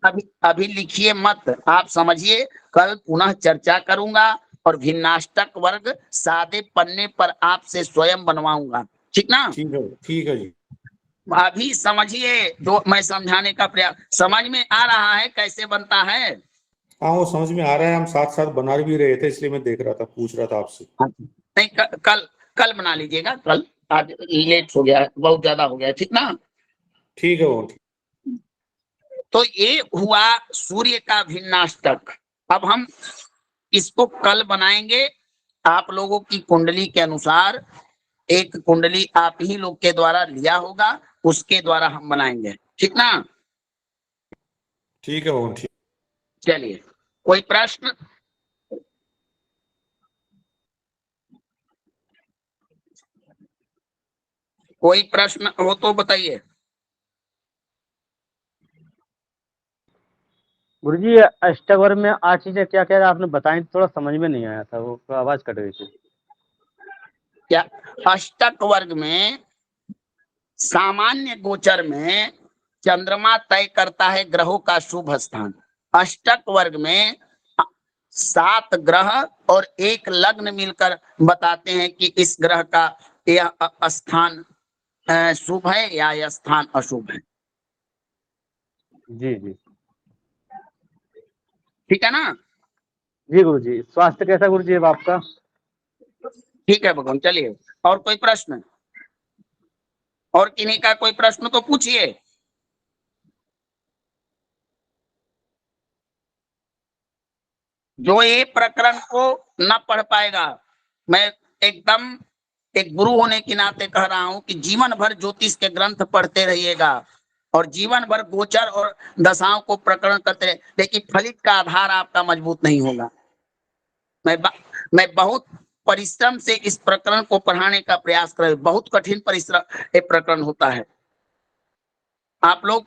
अभी लिखिए मत, आप समझिए, कल पुनः चर्चा करूंगा और भिन्नाष्टक वर्ग सादे पन्ने पर आपसे स्वयं बनवाऊंगा, ठीक ना। ठीक है जी। अभी समझिए, जो मैं समझाने का प्रयास, समझ में आ रहा है कैसे बनता है। हाँ, वो समझ में आ रहा है, हम साथ साथ बना भी रहे थे, इसलिए मैं देख रहा था, पूछ रहा था आपसे। नहीं, कल बना लीजिएगा, कल, आज लेट हो गया है, बहुत ज्यादा हो गया है, ठीक ना। ठीक है वो। तो ये हुआ सूर्य का भिन्नाष्टक। अब हम इसको कल बनाएंगे आप लोगों की कुंडली के अनुसार। एक कुंडली आप ही लोग के द्वारा लिया होगा, उसके द्वारा हम बनाएंगे, ठीक ना। ठीक है वो। ठीक। चलिए, कोई प्रश्न? कोई प्रश्न हो तो बताइए। गुरुजी अष्टवर्ग में 8 चीजें क्या क्या आपने बताई, थोड़ा समझ में नहीं आया था, वो आवाज कट गई थी। क्या अष्टक वर्ग में सामान्य गोचर में चंद्रमा तय करता है ग्रहों का शुभ स्थान। अष्टक वर्ग में 7 ग्रह और 1 लग्न मिलकर बताते हैं कि इस ग्रह का यह स्थान शुभ है या यह स्थान अशुभ है। जी जी ठीक है ना। जी गुरुजी। स्वास्थ्य कैसा गुरुजी अब आपका? ठीक है भगवान। चलिए, और कोई प्रश्न? और किन्हीं का कोई प्रश्न तो पूछिए। जो ये प्रकरण को न पढ़ पाएगा, मैं एकदम एक गुरु होने के नाते कह रहा हूं कि जीवन भर ज्योतिष के ग्रंथ पढ़ते रहिएगा और जीवन भर गोचर और दशाओं को प्रकरण करते रहे, लेकिन फलित का आधार आपका मजबूत नहीं होगा। मैं बहुत परिश्रम से इस प्रकरण को पढ़ाने का प्रयास कर रहा हूं। बहुत कठिन परिश्रम ये प्रकरण होता है। आप लोग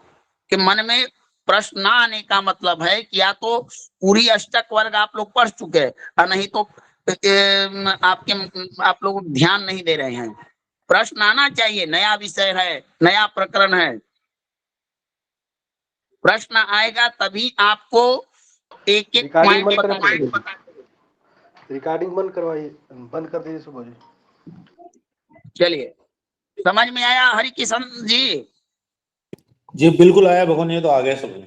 के मन में प्रश्न ना आने का मतलब है कि या तो पूरी अष्टक वर्ग आप लोग पढ़ चुके हैं और नहीं तो आप लोग ध्यान नहीं दे रहे हैं। प्रश्न आना चाहिए, नया विषय है, नया प्रकरण है। प्रश्न आएगा तभी आपको एक एक पॉइंट रिकॉर्डिंग बंद करवाइए, बंद कर दीजिए सुबह जी। चलिए, समझ में आया हरि किशन जी? जी बिल्कुल आया भगवान, ये तो आ गया समझ।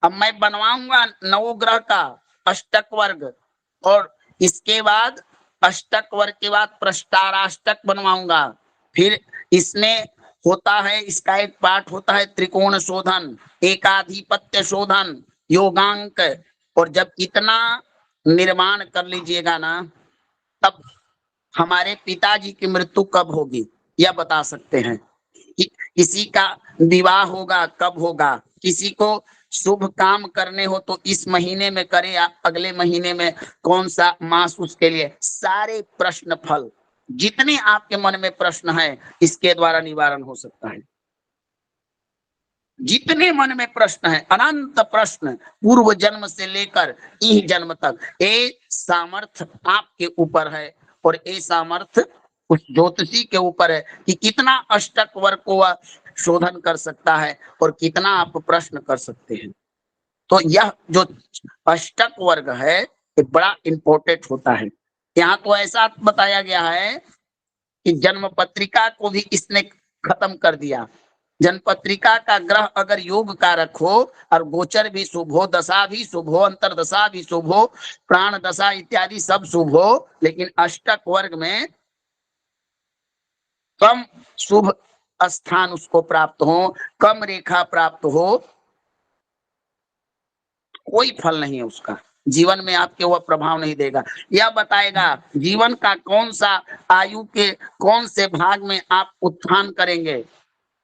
अब मैं बनवाऊंगा नवग्रह का अष्टक वर्ग और इसके बाद अष्टक वर्ग के बाद प्रष्टाराष्टक बनवाऊंगा। फिर इसमें होता है, इसका एक पाठ होता है त्रिकोण शोधन, एकाधिपत्य शोधन, योगांक। और जब इतना निर्माण कर लीजिएगा ना, तब हमारे पिताजी की मृत्यु कब होगी यह बता सकते हैं। कि किसी का विवाह होगा कब होगा, किसी को शुभ काम करने हो तो इस महीने में करे या अगले महीने में, कौन सा मास उसके लिए, सारे प्रश्न फल जितने आपके मन में प्रश्न है इसके द्वारा निवारण हो सकता है। जितने मन में प्रश्न है, अनंत प्रश्न, पूर्व जन्म से लेकर इस जन्म तक, ये सामर्थ्य आपके ऊपर है और ये सामर्थ्य उस ज्योतिषी के ऊपर है कि कितना अष्टक वर्ग को वह शोधन कर सकता है और कितना आप प्रश्न कर सकते हैं। तो यह जो अष्टक वर्ग है ये बड़ा इंपॉर्टेंट होता है। यहाँ तो ऐसा बताया गया है कि जन्म पत्रिका को भी इसने खत्म कर दिया। जन्म पत्रिका का ग्रह अगर योग कारक हो और गोचर भी शुभ हो, दशा भी शुभ हो, अंतरदशा भी शुभ हो, प्राण दशा इत्यादि सब शुभ हो, लेकिन अष्टक वर्ग में कम शुभ स्थान उसको प्राप्त हो, कम रेखा प्राप्त हो, कोई फल नहीं है उसका, जीवन में आपके वह प्रभाव नहीं देगा। यह बताएगा जीवन का कौन सा आयु के कौन से भाग में आप उत्थान करेंगे,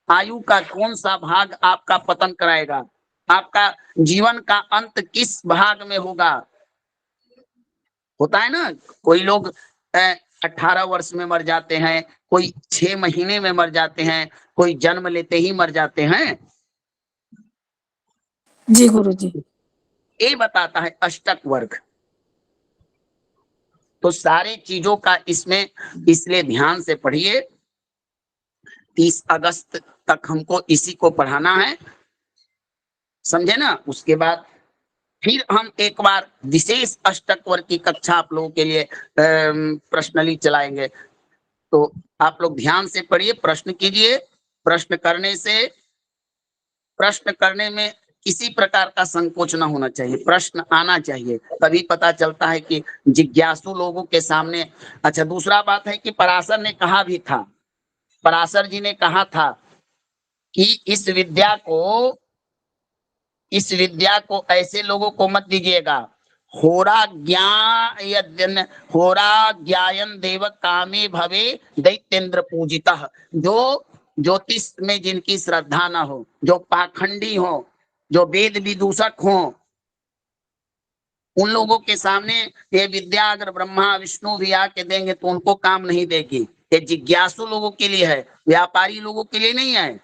आयु का कौन सा भाग आपका पतन कराएगा, आपका जीवन का अंत किस भाग में होगा। होता है ना, कोई लोग 18 वर्ष में मर जाते हैं, कोई 6 महीने में मर जाते हैं, कोई जन्म लेते ही मर जाते हैं। जी गुरु जी। ये बताता है अष्टक वर्ग। तो सारे चीजों का इसमें इसलिए ध्यान से पढ़िए। 30 अगस्त तक हमको इसी को पढ़ाना है, समझे ना। उसके बाद फिर हम एक बार विशेष अष्टक वर्ग की कक्षा आप लोगों के लिए पर्सनली चलाएंगे। तो आप लोग ध्यान से पढ़िए, प्रश्न कीजिए। प्रश्न करने में किसी प्रकार का संकोच ना होना चाहिए, प्रश्न आना चाहिए, तभी पता चलता है कि जिज्ञासु लोगों के सामने। अच्छा, दूसरा बात है कि पराशर ने कहा भी था, पराशर जी ने कहा था कि इस विद्या को ऐसे लोगों को मत दीजिएगा, होरा ज्ञायन देव कामे भवे दैत्येंद्र पूजितः। जो ज्योतिष में जिनकी श्रद्धा ना हो, जो पाखंडी हो, जो वेद विदूषक हो, उन लोगों के सामने ये विद्या अगर ब्रह्मा विष्णु भी आके देंगे तो उनको काम नहीं देगी। ये जिज्ञासु लोगों के लिए है, व्यापारी लोगों के लिए नहीं है।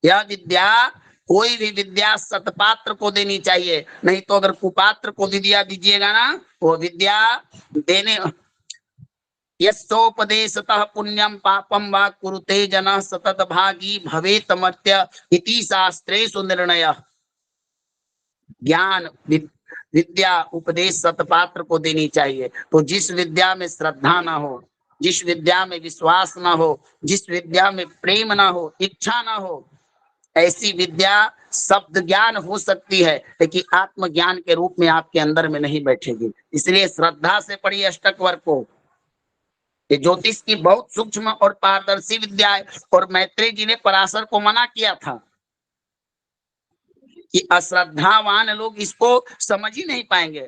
यह विद्या, कोई भी विद्या सतपात्र को देनी चाहिए, नहीं तो अगर कुपात्र को विद्या दीजिएगा ना, वो विद्या देने यस्सोपदेशतः पुण्यम पापम वा कुरुते जनः सतत भागी भवेत मर्त्य इति शास्त्रेषु निर्णयः। ज्ञान विद्या उपदेश सतपात्र को देनी चाहिए। तो जिस विद्या में श्रद्धा ना हो, जिस विद्या में विश्वास ना हो, जिस विद्या में प्रेम ना हो, इच्छा ना हो, ऐसी विद्या शब्द ज्ञान हो सकती है लेकिन आत्मज्ञान के रूप में आपके अंदर में नहीं बैठेगी। इसलिए श्रद्धा से पढ़िए अष्टक वर्ग को। ये ज्योतिष की बहुत सूक्ष्म और पारदर्शी विद्या है। और मैत्रेय जी ने पराशर को मना किया था कि अश्रद्धावान लोग इसको समझ ही नहीं पाएंगे,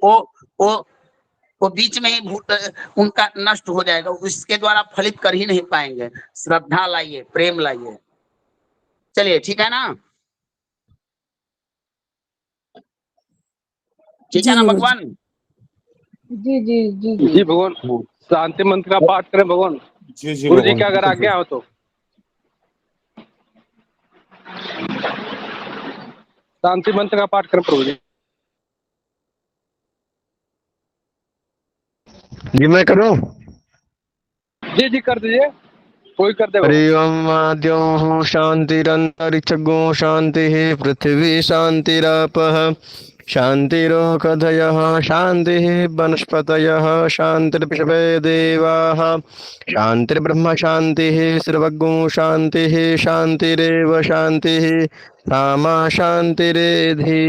वो बीच में ही उनका नष्ट हो जाएगा, उसके द्वारा फलित कर ही नहीं पाएंगे। श्रद्धा लाइए, प्रेम लाइए। चलिए, ठीक है ना, ठीक है ना भगवान। जी जी जी जी भगवान, शांति मंत्र का पाठ करें भगवान। जी जी गुरु जी भगवान, की अगर आज्ञा हो तो शांति मंत्र का पाठ करें प्रभु जी। जी मैं करूं? जी जी कर दीजिए, कोई कर दे भगवान। हरि ओम आद्यो शांतिरंतरिक्षगो शांति पृथ्वी शांतिरापः शांतिरोषधयः शांतिः वनस्पतयः शांतिर्विश्वे देवाः शांतिर्ब्रह्म शांतिः सर्वगो शांतिः शांतिरेव शांतिः सामा शांतिरेधि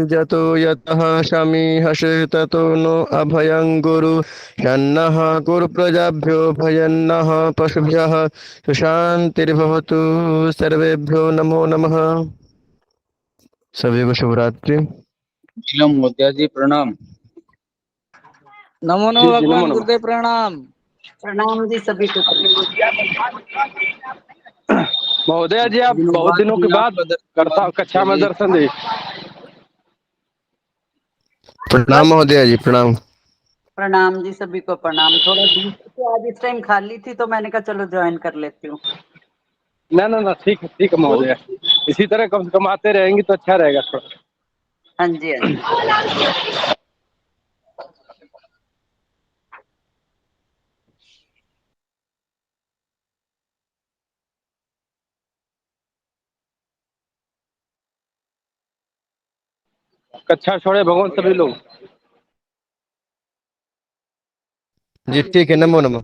जतो यतः शमीहस ततो नो अभयं गुरु शन्नः कुरु प्रजाभ्यो भयन्नः पशुभ्यः सुशांतिर्भवतु। सर्वेभ्यो नमो नमः। सभी को शुभरात्रि। मोदिया जी प्रणाम। नमो जी, नमो जी, नमो भगवान नमः। गुरुदेव प्रणाम। प्रणाम जी सभी को। महोदय जी, आप बहुत दिनों के बाद कक्षा में दर्शन दिए। प्रणाम महोदय जी, प्रणाम। प्रणाम जी सभी को प्रणाम। थोड़ा ड्यूटी तो आज इस टाइम खाली थी तो मैंने कहा चलो ज्वाइन कर लेती हूँ। ना ना ना, ठीक है महोदय, इसी तरह कम से कम आते रहेंगे तो अच्छा रहेगा थोड़ा। हाँ जी हाँ जी। कक्षा छोड़े भगवान सभी लोग। जी ठीक है, नमो नमः।